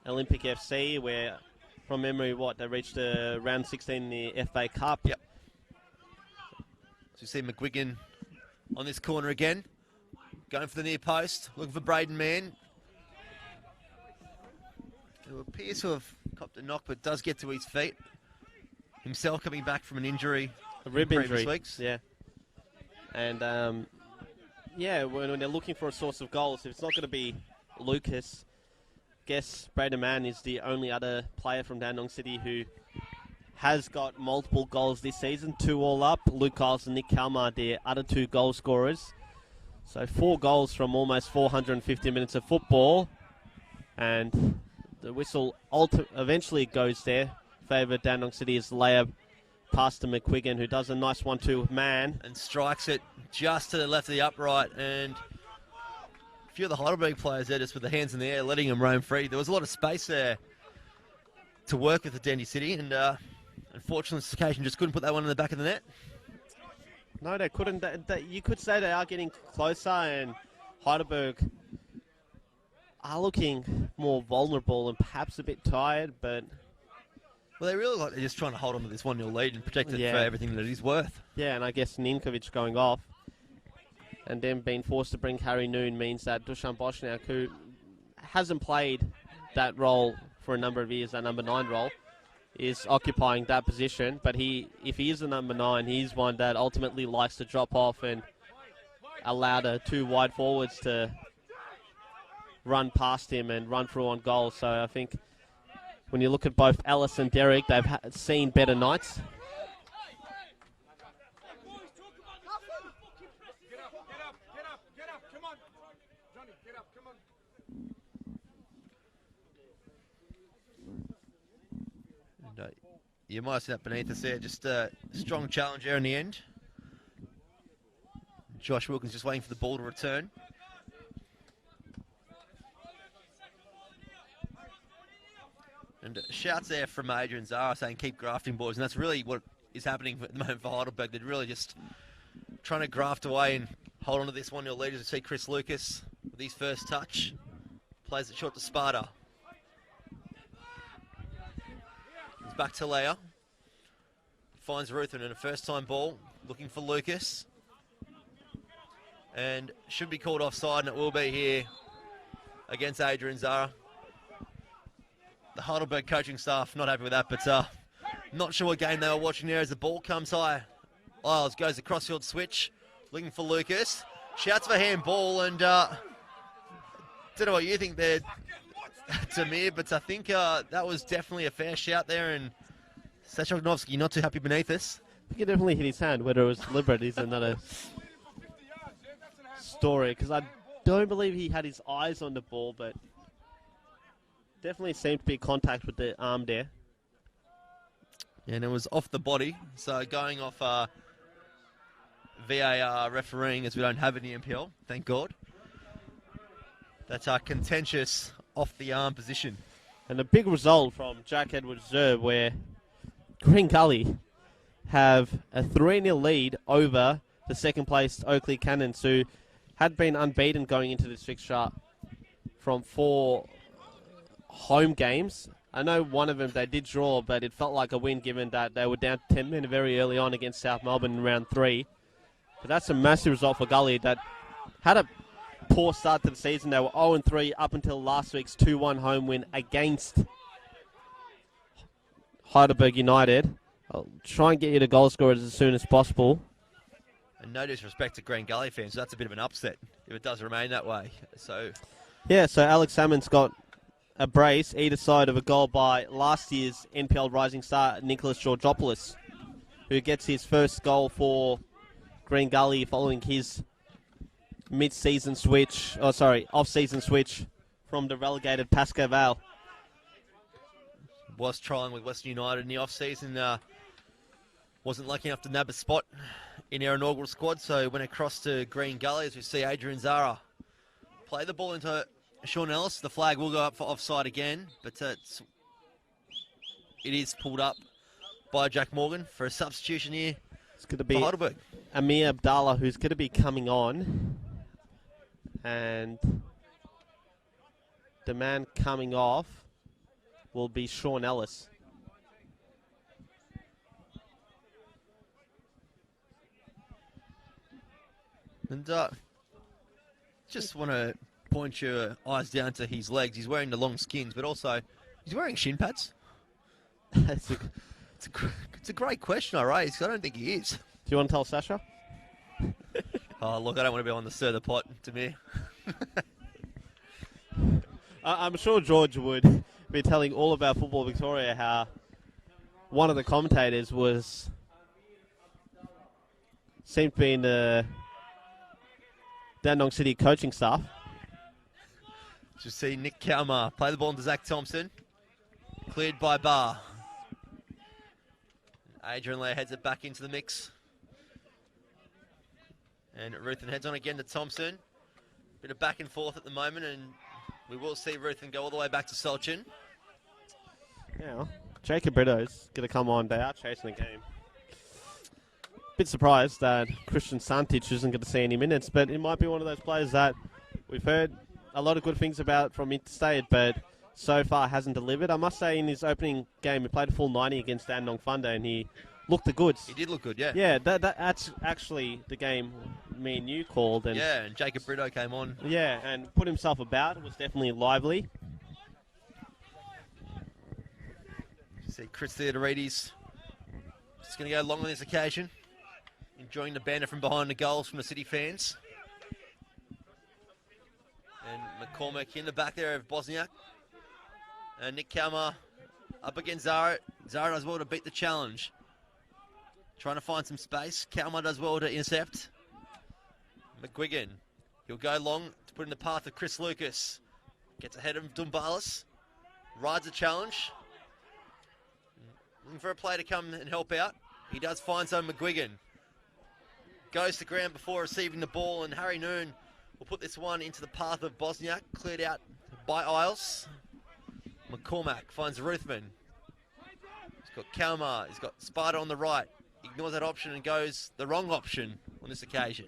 Olympic FC, where, from memory, they reached round 16 in the FA Cup. Yep. So you see McGuigan on this corner again, going for the near post, looking for Braden Mann, who appears to have copped a knock, but does get to his feet. Himself coming back from an injury. A rib in previous injury. Weeks. Yeah. And, when they're looking for a source of goals, if it's not going to be Lucas, guess Braden Mann is the only other player from Dandenong City who has got multiple goals this season, 2 all up. Luke Giles and Nick Kalmar, their other 2 goal scorers. So 4 goals from almost 450 minutes of football. And the whistle eventually goes there. Favour Dandenong City's layup pass to McQuigan, who does a nice 1-2 with Mann. And strikes it just to the left of the upright. And a few of the Heidelberg players there just with the hands in the air, letting them roam free. There was a lot of space there to work with the Dandy City. And unfortunately, this occasion just couldn't put that one in the back of the net. No, they couldn't. You could say they are getting closer, and Heidelberg are looking more vulnerable and perhaps a bit tired, but... Well, they really they're just trying to hold on to this 1-0 lead and protect it for everything that it is worth. Yeah, and I guess Ninkovic going off and then being forced to bring Harry Noon means that Dusan Boschniak, who hasn't played that role for a number of years, that number 9 role, is occupying that position. But if he is the number 9, he's one that ultimately likes to drop off and allow the 2 wide forwards to run past him and run through on goal. So I think when you look at both Ellis and Derek, they've seen better nights. And, you might have seen that beneath us there. Just a strong challenge there in the end. Josh Wilkins just waiting for the ball to return. And shouts there from Adrian Zara saying, keep grafting, boys. And that's really what is happening at the moment for Heidelberg. They're really just trying to graft away and hold on to this 1-0 lead. As we see Chris Lucas with his first touch. Plays it short to Sparta. He's back to Leia. Finds Ruthen in a first-time ball. Looking for Lucas. And should be called offside, and it will be here against Adrian Zara. The Heidelberg coaching staff not happy with that, but not sure what game they were watching there as the ball comes high. Lyles goes a crossfield switch, looking for Lucas. Shouts for handball, and don't know what you think there, Tamir, but I think that was definitely a fair shout there, and Sachognovsky not too happy beneath us. He could definitely hit his hand. Whether it was deliberate is another story, because I don't believe he had his eyes on the ball, but definitely seemed to be contact with the arm there. And it was off the body, so going off VAR refereeing, as we don't have any NPL, thank God. That's our contentious off the arm position. And a big result from Jack Edwards Reserve, where Green Gully have a 3-0 lead over the second placed Oakley Cannons, who had been unbeaten going into this fixture from 4 home games. I know one of them they did draw, but it felt like a win given that they were down 10 men very early on against South Melbourne in round 3. But that's a massive result for Gully that had a poor start to the season. They were 0-3 up until last week's 2-1 home win against Heidelberg United. I'll try and get you the goal scorers as soon as possible. And no disrespect to Green Gully fans, so that's a bit of an upset if it does remain that way. So Alex Salmon's got a brace either side of a goal by last year's NPL rising star Nicholas Georgopoulos, who gets his first goal for Green Gully following his off-season switch from the relegated Pascoe Vale. Was trialling with Western United in the off-season. Wasn't lucky enough to nab a spot in our inaugural squad, so went across to Green Gully as we see Adrian Zara play the ball into Sean Ellis. The flag will go up for offside again, but it is pulled up by Jack Morgan for a substitution here. It's going to for be Heidelberg. Amir Abdallah, who's going to be coming on. And the man coming off will be Sean Ellis. And just want to point your eyes down to his legs. He's wearing the long skins, but also he's wearing shin pads. It's It's a great question I raised. I don't think he is. Do you want to tell Sasha? Oh, look, I don't want to be on the stir the pot to me. I'm sure George would be telling all about Football Victoria how one of the commentators seemed to be in the Dandenong City coaching staff. Just see Nick Kalmar play the ball into Zach Thompson. Cleared by Barr. Adrian Lair heads it back into the mix. And Ruthen heads on again to Thompson. Bit of back and forth at the moment, and we will see Ruthen go all the way back to Solchin. Yeah, Jacob Brito's going to come on. They are chasing the game. Bit surprised that Christian Santich isn't going to see any minutes, but it might be one of those players that we've heard a lot of good things about from Interstate, but so far hasn't delivered. I must say, in his opening game, he played a full 90 against Dandenong Thunder, and he looked the goods. He did look good, yeah. Yeah, that's actually the game me and you called. And yeah, and Jacob Brito came on. yeah, and put himself about. It was definitely lively. You see Chris Theodorides just going to go long on this occasion. Enjoying the banner from behind the goals from the City fans. And McCormick in the back there of Bosniak. And Nick Kalmar up against Zara. Zara does well to beat the challenge. Trying to find some space. Kalmar does well to intercept. McGuigan. He'll go long to put in the path of Chris Lucas. Gets ahead of Dumbalis. Rides the challenge. Looking for a player to come and help out. He does find some. McGuigan goes to ground before receiving the ball, and Harry Noon will put this one into the path of Bosniak. Cleared out by Isles. McCormack finds Ruthman. He's got Kalmar. He's got Sparta on the right. Ignores that option and goes the wrong option on this occasion.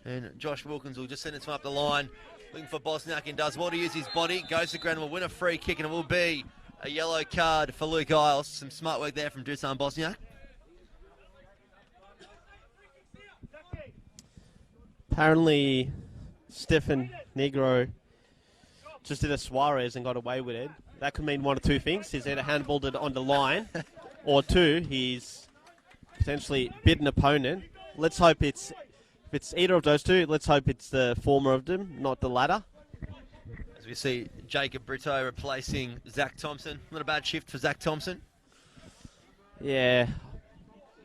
And Josh Wilkins will just send it to him up the line. Looking for Bosniak and does well to use his body. Goes to ground and will win a free kick, and it will be a yellow card for Luke Isles. Some smart work there from Dusan Bosniak. Apparently, Stefan Negro just did a Suarez and got away with it. That could mean one of two things. He's either handballed it on the line, or two, he's potentially bit an opponent. Let's hope if it's either of those two, let's hope it's the former of them, not the latter. As we see Jacob Brito replacing Zach Thompson. Not a bad shift for Zach Thompson. Yeah,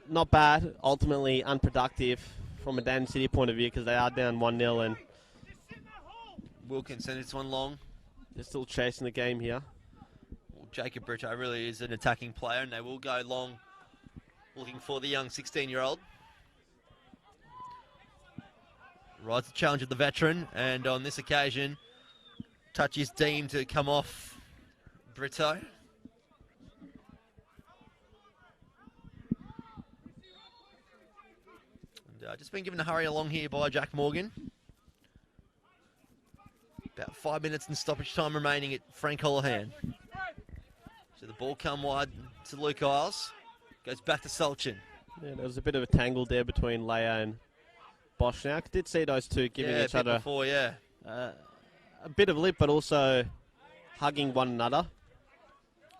not bad. Ultimately unproductive from a Dan City point of view because they are down 1-0 and Wilkins sends this one long. they're still chasing the game here. Well, Jacob Brito really is an attacking player, and they will go long looking for the young 16-year-old. Rides the challenge of the veteran, and on this occasion, touch is deemed to come off Brito. And just been given a hurry along here by Jack Morgan. About 5 minutes and stoppage time remaining at Frank Holohan. So the ball come wide to Luke Isles. Goes back to Solchin. Yeah, there was a bit of a tangle there between Leia and Bosniak. Did see those two giving each other before, yeah. A bit of lip, but also hugging one another.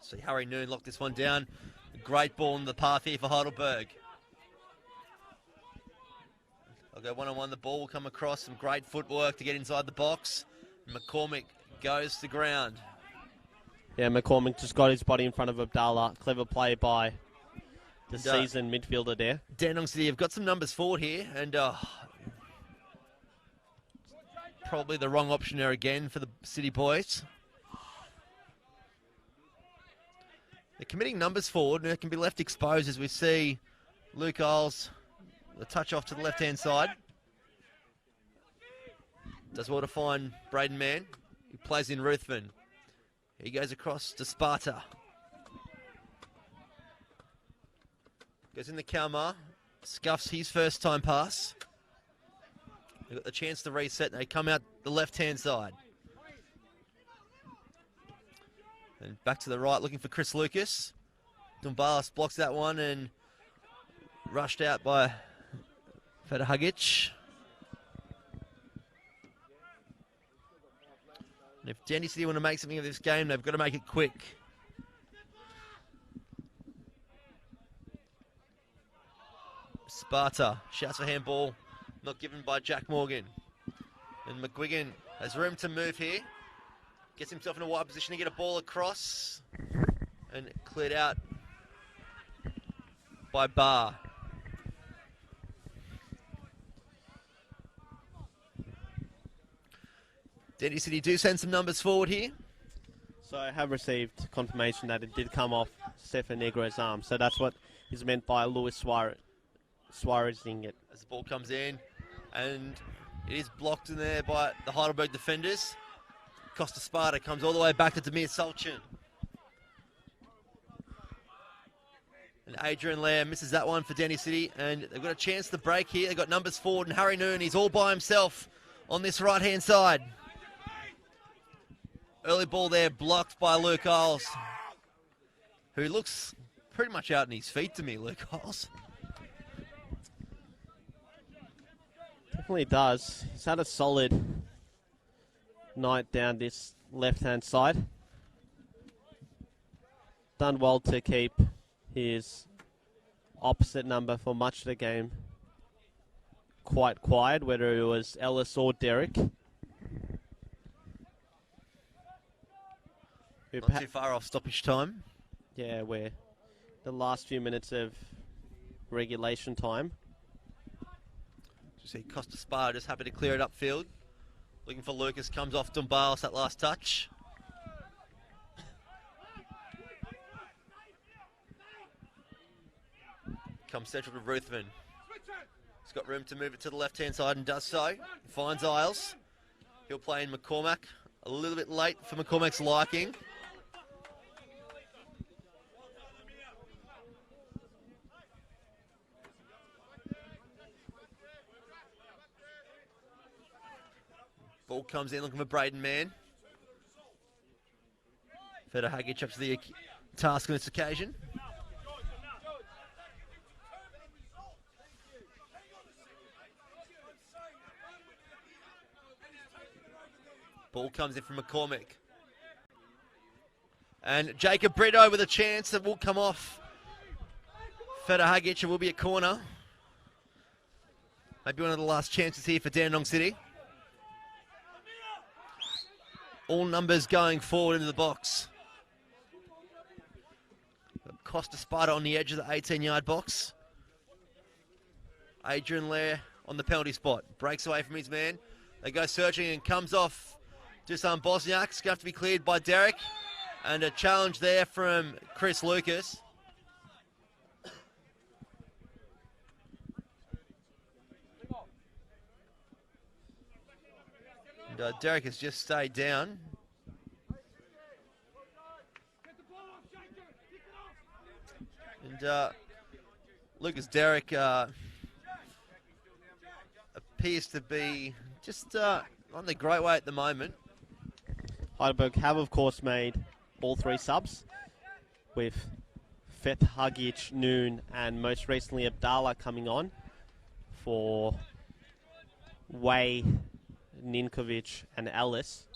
See Harry Noon lock this one down. A great ball in the path here for Heidelberg. They'll go one-on-one. The ball will come across. Some great footwork to get inside the box. McCormick goes to ground. Yeah, McCormick just got his body in front of Abdallah. Clever play by the seasoned midfielder there. Dandenong City have got some numbers forward here, and probably the wrong option there again for the City boys. They're committing numbers forward, and it can be left exposed as we see Luke Isles, the touch off to the left-hand side. Does well to find Braden Mann, who plays in Ruthven. He goes across to Sparta. Goes in the Kalmar. Scuffs his first time pass. They've got the chance to reset. They come out the left-hand side. And back to the right, looking for Chris Lucas. Dumbalis blocks that one and rushed out by Federhagic. And if Dandy City want to make something of this game, they've got to make it quick. Sparta shouts for handball, not given by Jack Morgan. And McGuigan has room to move here. Gets himself in a wide position to get a ball across. And cleared out by Barr. Dandy City do send some numbers forward here. So I have received confirmation that it did come off Stefan Negro's arm. So that's what is meant by Luis Suarezing it. As the ball comes in, and it is blocked in there by the Heidelberg defenders. Costa Sparta comes all the way back to Demir Solchin. And Adrian Lair misses that one for Dandy City, and they've got a chance to break here. They've got numbers forward, and Harry Noon, he's all by himself on this right-hand side. Early ball there blocked by Luke Isles, who looks pretty much out on his feet to me, Luke Isles. Definitely does. He's had a solid night down this left-hand side. Done well to keep his opposite number for much of the game quite quiet, whether it was Ellis or Derek. Not too far off stoppage time. Yeah, we're the last few minutes of regulation time. You see Costa Sparta just happy to clear it upfield. Looking for Lucas, comes off Dumbalis that last touch. Comes central to Ruthven. He's got room to move it to the left-hand side and does so. Finds Isles. He'll play in McCormack. A little bit late for McCormack's liking. Ball comes in looking for Braden Mann. Federhagic up to the task on this occasion. Ball comes in from McCormick. And Jacob Brito with a chance that will come off Federhagic. It will be a corner. Maybe one of the last chances here for Dandenong City. All numbers going forward into the box. Costa Sparta on the edge of the 18-yard box. Adrian Lair on the penalty spot. Breaks away from his man. They go searching and comes off Dusan Bosniak. It's going to have to be cleared by Derek. And a challenge there from Chris Lucas. And Derek has just stayed down. And Lucas Derek appears to be just on the great way at the moment. Heidelberg have, of course, made all three subs, with Federhagic, Noon, and most recently Abdallah coming on for Way, Ninkovic, and Ellis.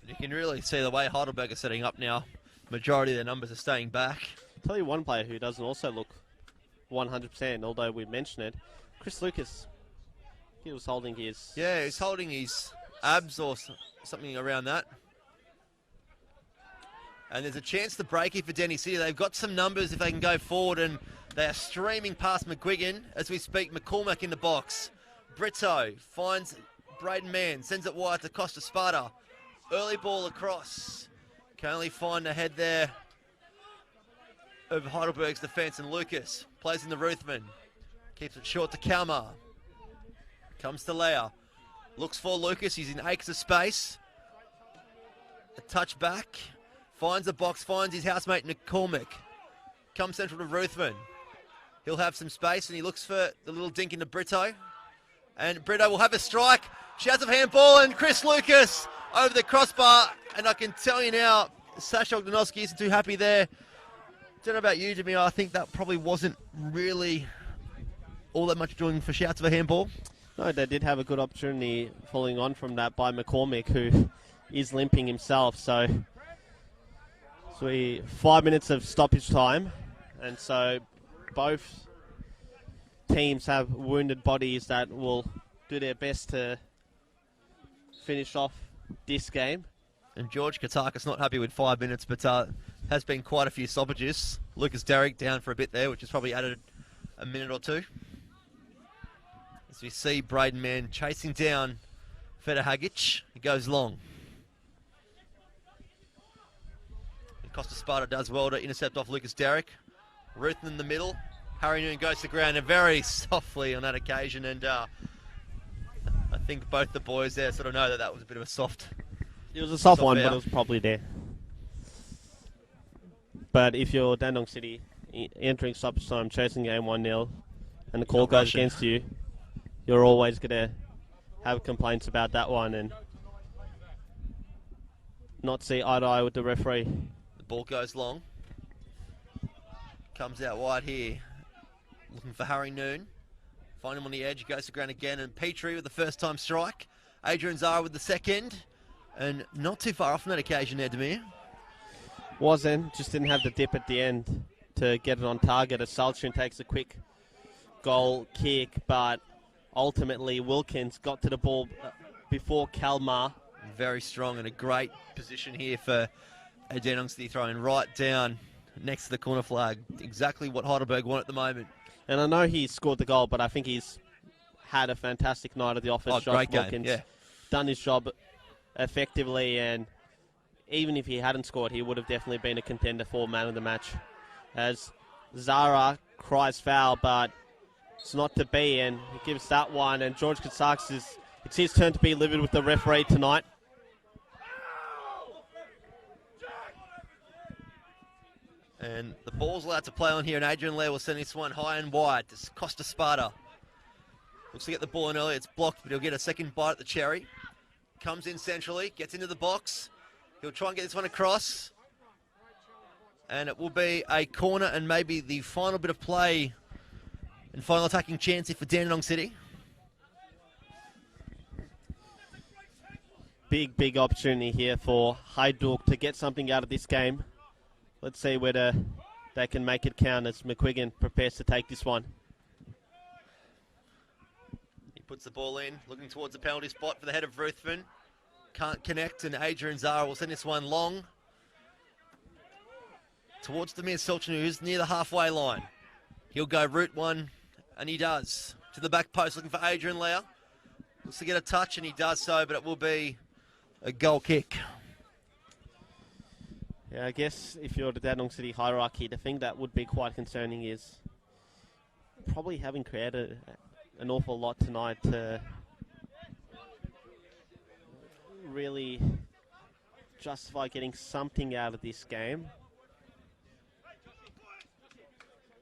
You can really see the way Heidelberg are setting up now. Majority of their numbers are staying back. I'll tell you one player who doesn't also look 100%, although we mention it, Chris Lucas. He was holding his... Yeah, he's holding his abs or something around that. And there's a chance to break here for Danny City. They've got some numbers if they can go forward, and they are streaming past McGuigan as we speak. McCormack in the box. Brito finds Braden Mann, sends it wide to Costa Sparta. Early ball across. Can only find a head there of Heidelberg's defence, and Lucas plays in the Ruthven. Keeps it short to Kalmar. Comes to Leia. Looks for Lucas. He's in acres of space. A touch back. Finds the box, finds his housemate McCormick. Comes central to Ruthven. He'll have some space and he looks for the little dink into Brito. And Brito will have a strike. Shouts of handball and Chris Lucas over the crossbar. And I can tell you now, Sasha Ogdanovsky isn't too happy there. Don't know about you, Jimmy. I think that probably wasn't really all that much doing for shouts of a handball. No, they did have a good opportunity following on from that by McCormick, who is limping himself. So 5 minutes of stoppage time. And so both teams have wounded bodies that will do their best to finish off this game. And George Katakis not happy with 5 minutes, but has been quite a few stoppages. Lucas Derrick down for a bit there, which has probably added a minute or two. As we see Braden Mann chasing down Feder Hagic. He goes long. And Costa Sparta does well to intercept off Lucas Derrick. Ruthven in the middle. Harry Noon goes to ground and very softly on that occasion. And I think both the boys there sort of know that that was a bit of a soft. It was a soft one, out. but it was probably there. But if you're Dandenong City entering stoppage time, chasing game 1-0, and the call Not goes rushing. against you, you're always going to have complaints about that one and not see eye to eye with the referee. The ball goes long. Comes out wide here. Looking for Harry Noon. Find him on the edge. Goes to ground again. And Petrie with the first time strike. Adrian Zara with the second. And not too far off on that occasion there, Demir. Just didn't have the dip at the end to get it on target as Saltrin takes a quick goal kick, but ultimately Wilkins got to the ball before Kalmar. Very strong and a great position here for a Dandenong City throwing right down next to the corner flag. Exactly what Heidelberg want at the moment. And I know he scored the goal, but I think he's had a fantastic night at the office. Josh Great game, Wilkins yeah. done his job effectively, and even if he hadn't scored, he would have definitely been a contender for man of the match. As Zara cries foul, but it's not to be, and he gives that one, and George Katsakis it's his turn to be livid with the referee tonight. And the ball's allowed to play on here, and Adrian Lair will send this one high and wide to Costa Sparta. Looks to get the ball in early. It's blocked, but he'll get a second bite at the cherry. Comes in centrally, gets into the box. He'll try and get this one across. And it will be a corner and maybe the final bit of play and final attacking chance here for Dandenong City. Big opportunity here for Heidelberg to get something out of this game. Let's see whether they can make it count as McQuiggan prepares to take this one. He puts the ball in, looking towards the penalty spot for the head of Ruthven. Can't connect, and Adrian Zara will send this one long towards Demir Selchin, who's near the halfway line. He'll go route one, and he does. To the back post, looking for Adrian Lau. Looks to get a touch, and he does so, but it will be a goal kick. Yeah, I guess if you're the Dandenong City hierarchy, the thing that would be quite concerning is probably having created an awful lot tonight to really justify getting something out of this game.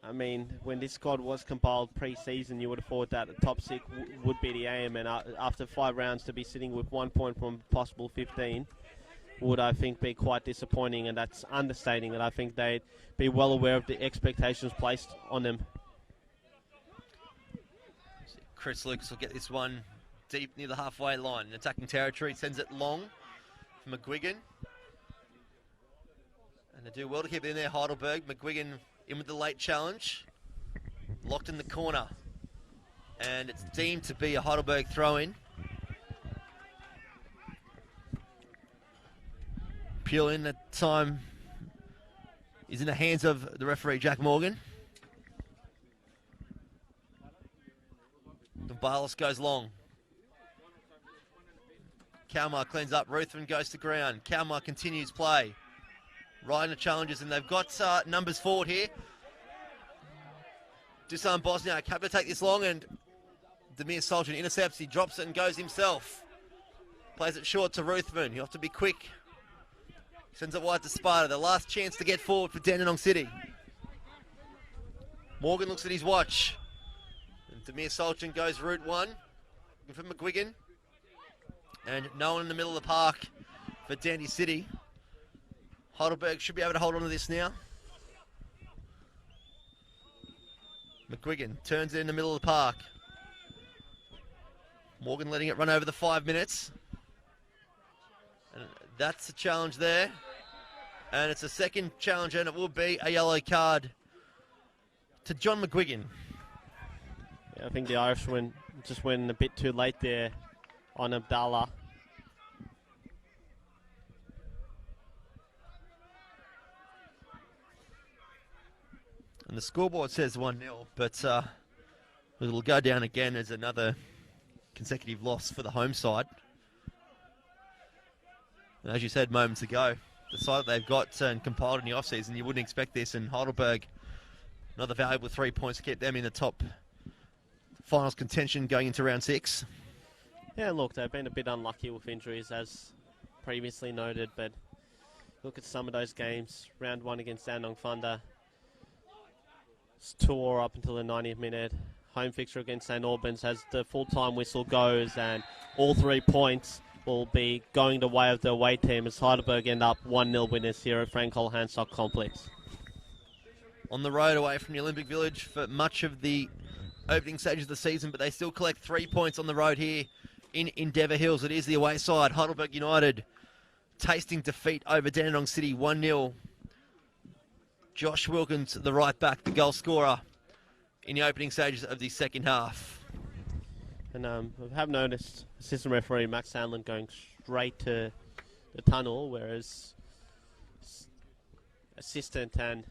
I mean, when this squad was compiled pre-season, you would have thought that the top six would be the aim, and after 5 rounds to be sitting with 1 point from possible 15 would, I think, be quite disappointing, and that's understating it. I think they'd be well aware of the expectations placed on them. Chris Lucas will get this one deep near the halfway line. In attacking territory, sends it long for McGuigan. And they do well to keep it in there, Heidelberg. McGuigan in with the late challenge. Locked in the corner. And it's deemed to be a Heidelberg throw-in. Purely at the time is in the hands of the referee, Jack Morgan. Barlas goes long. Kalmar cleans up. Ruthven goes to ground. Kalmar continues play. Riding the challenges, and they've got numbers forward here. Dusan Bosniak happy to take this long, and Demir Soldier intercepts. He drops it and goes himself. Plays it short to Ruthven. He'll have to be quick Sends it wide to Sparta. The last chance to get forward for Dandenong City. Morgan looks at his watch. And Demir Solchin goes route one. Looking for McGuigan. And no one in the middle of the park for Dandy City. Heidelberg should be able to hold on to this now. McGuigan turns it in the middle of the park. Morgan letting it run over the 5 minutes. And that's a challenge there. And it's a second challenge, and it will be a yellow card to John McGuigan. Yeah, I think the Irishman just went a bit too late there on Abdallah. And the scoreboard says 1-0, but it'll go down again as another consecutive loss for the home side. And as you said moments ago, the side that they've got and compiled in the offseason, you wouldn't expect this. And Heidelberg, another valuable 3 points to keep them in the top finals contention going into round 6. Yeah, look, they've been a bit unlucky with injuries, as previously noted, but look at some of those games. Round 1 against Dandenong Thunder, it's 2-2 up until the 90th minute. Home fixture against St Albans as the full-time whistle goes, and all 3 points will be going the way of the away team as Heidelberg end up 1-0 winners here at Frank Hall Handstock Complex. On the road away from the Olympic Village for much of the opening stages of the season, but they still collect 3 points on the road here in Endeavour Hills. It is the away side. Heidelberg United tasting defeat over Dandenong City 1-0. Josh Wilkins, the right back, the goal scorer in the opening stages of the second half. And I have noticed assistant referee Max Hanlon going straight to the tunnel, whereas assistant and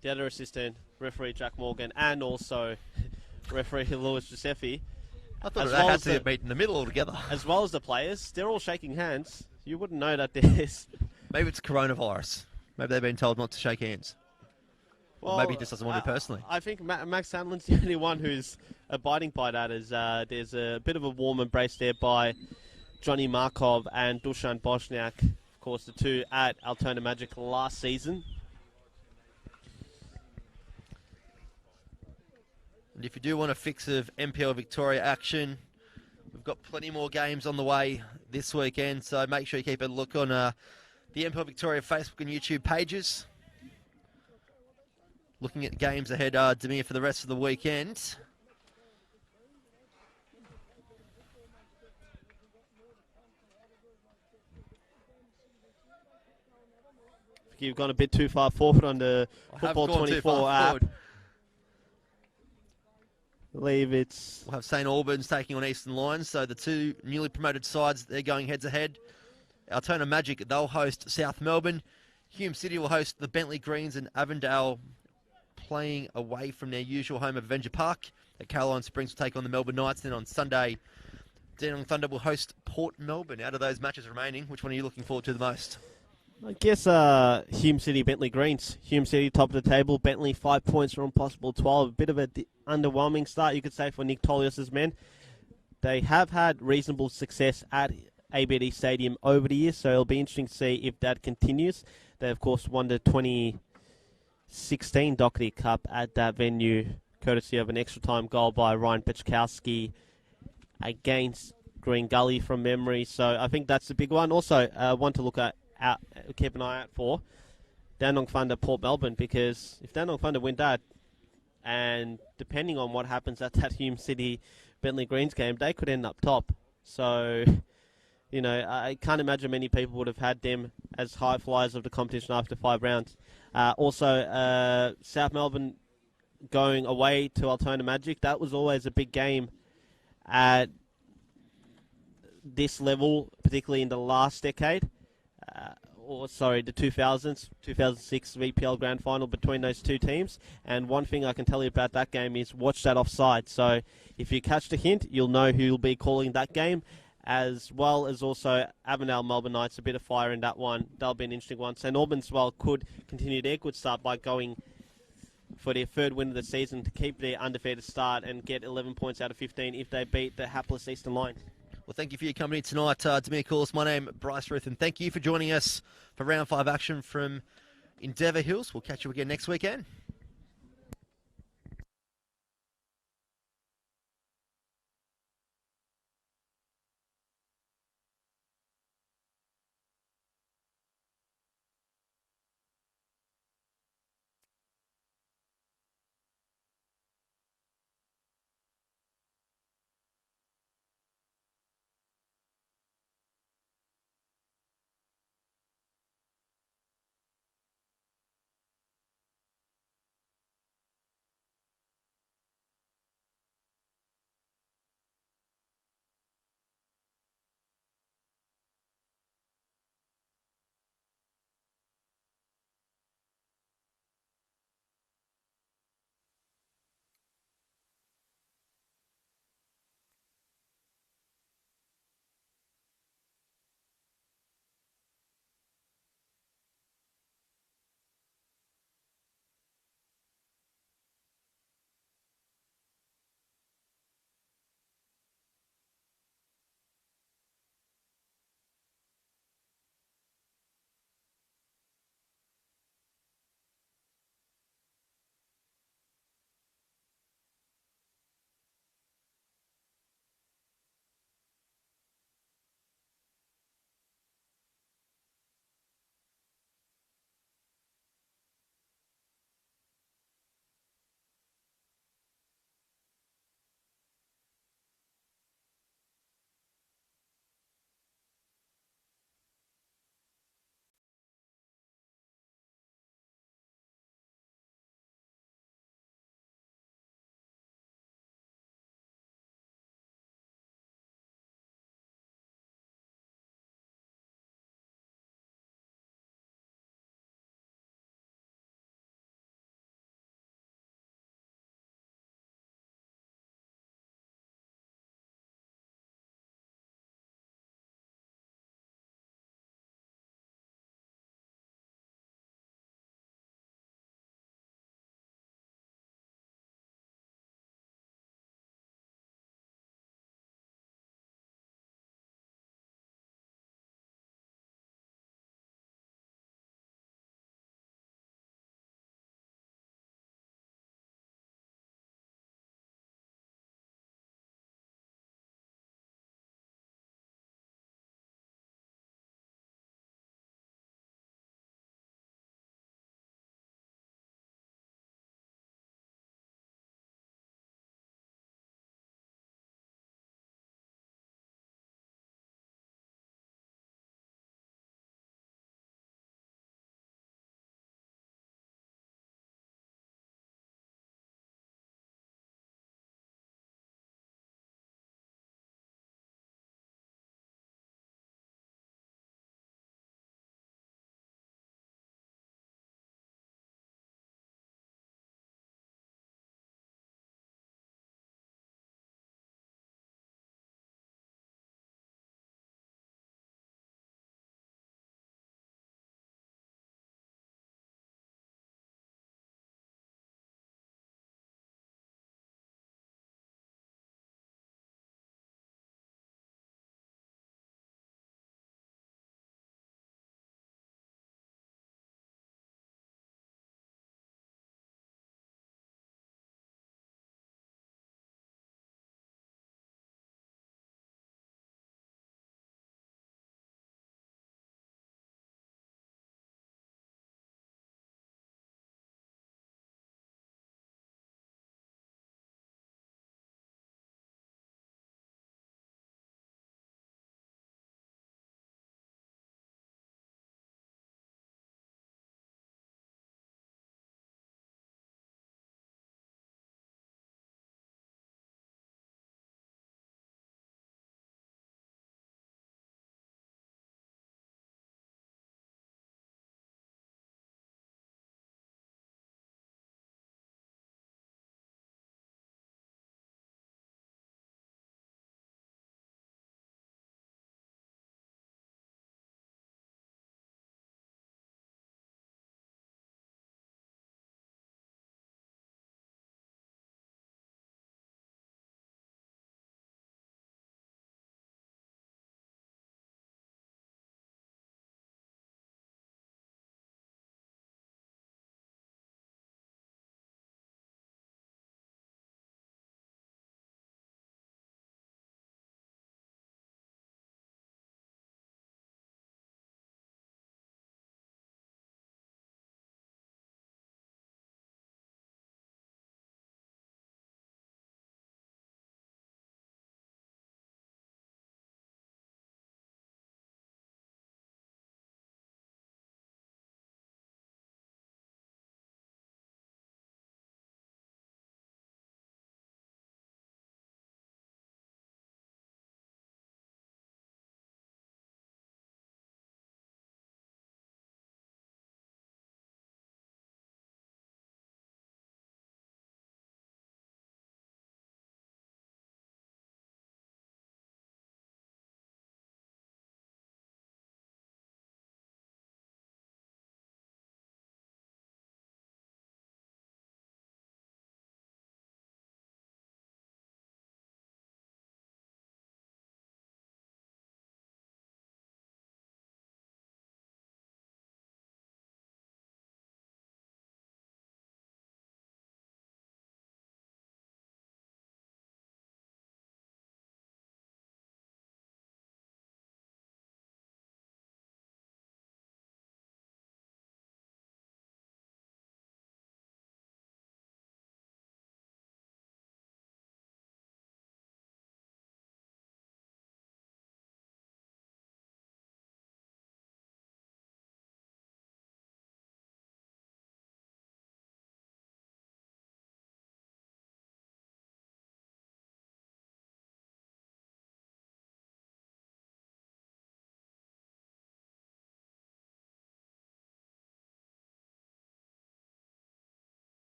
the other assistant, referee Jack Morgan, and also referee Louis Giuseppe, I thought they had to meet in the middle altogether. as well as the players, they're all shaking hands. You wouldn't know that there's... Maybe it's coronavirus. Maybe they've been told not to shake hands. Well, or maybe he just doesn't want to personally. I think Max Hanlon's the only one who's abiding by that. As there's a bit of a warm embrace there by Johnny Markov and Dusan Bosniak. Of course, the two at Altona Magic last season. And if you do want a fix of NPL Victoria action, we've got plenty more games on the way this weekend. So make sure you keep a look on the NPL Victoria Facebook and YouTube pages. Looking at games ahead, Demir, for the rest of the weekend. You've gone a bit too far forward on the Football 24 app. I believe it's... We'll have St Albans taking on Eastern Lions. So the two newly promoted sides, they're going head-to-head. Altona Magic, they'll host South Melbourne. Hume City will host the Bentley Greens, and Avondale playing away from their usual home of Avenger Park. At Caroline Springs will take on the Melbourne Knights. Then on Sunday, Dandenong Thunder will host Port Melbourne. Out of those matches remaining, which one are you looking forward to the most? I guess Hume City, Bentley Greens. Hume City top of the table. Bentley 5 points from possible 12. A bit of an underwhelming start, you could say, for Nick Tolios' men. They have had reasonable success at ABD Stadium over the years, so it'll be interesting to see if that continues. They, of course, won the 2016 Doherty Cup at that venue, courtesy of an extra-time goal by Ryan Pechkowski against Green Gully from memory. So I think that's the big one. Also, one to look at, keep an eye out for, Dandenong Thunder Port Melbourne, because if Dandenong Thunder win that, and depending on what happens at that Hume City Bentley Greens game, they could end up top. So, you know, I can't imagine many people would have had them as high flyers of the competition after 5 rounds. Also, South Melbourne going away to Altona Magic. That was always a big game at this level, particularly in the last decade. The 2006 VPL Grand Final between those two teams. And one thing I can tell you about that game is watch that offside. So if you catch the hint, you'll know who will be calling that game, as well as also Avondale Melbourne Knights, a bit of fire in that one. That'll be an interesting one. St Albans, could continue their good start by going for their third win of the season to keep their undefeated start and get 11 points out of 15 if they beat the hapless Eastern Lions. Well, thank you for your company tonight, Demir Callis. My name, Bryce Ruth, and thank you for joining us for round 5 action from Endeavour Hills. We'll catch you again next weekend.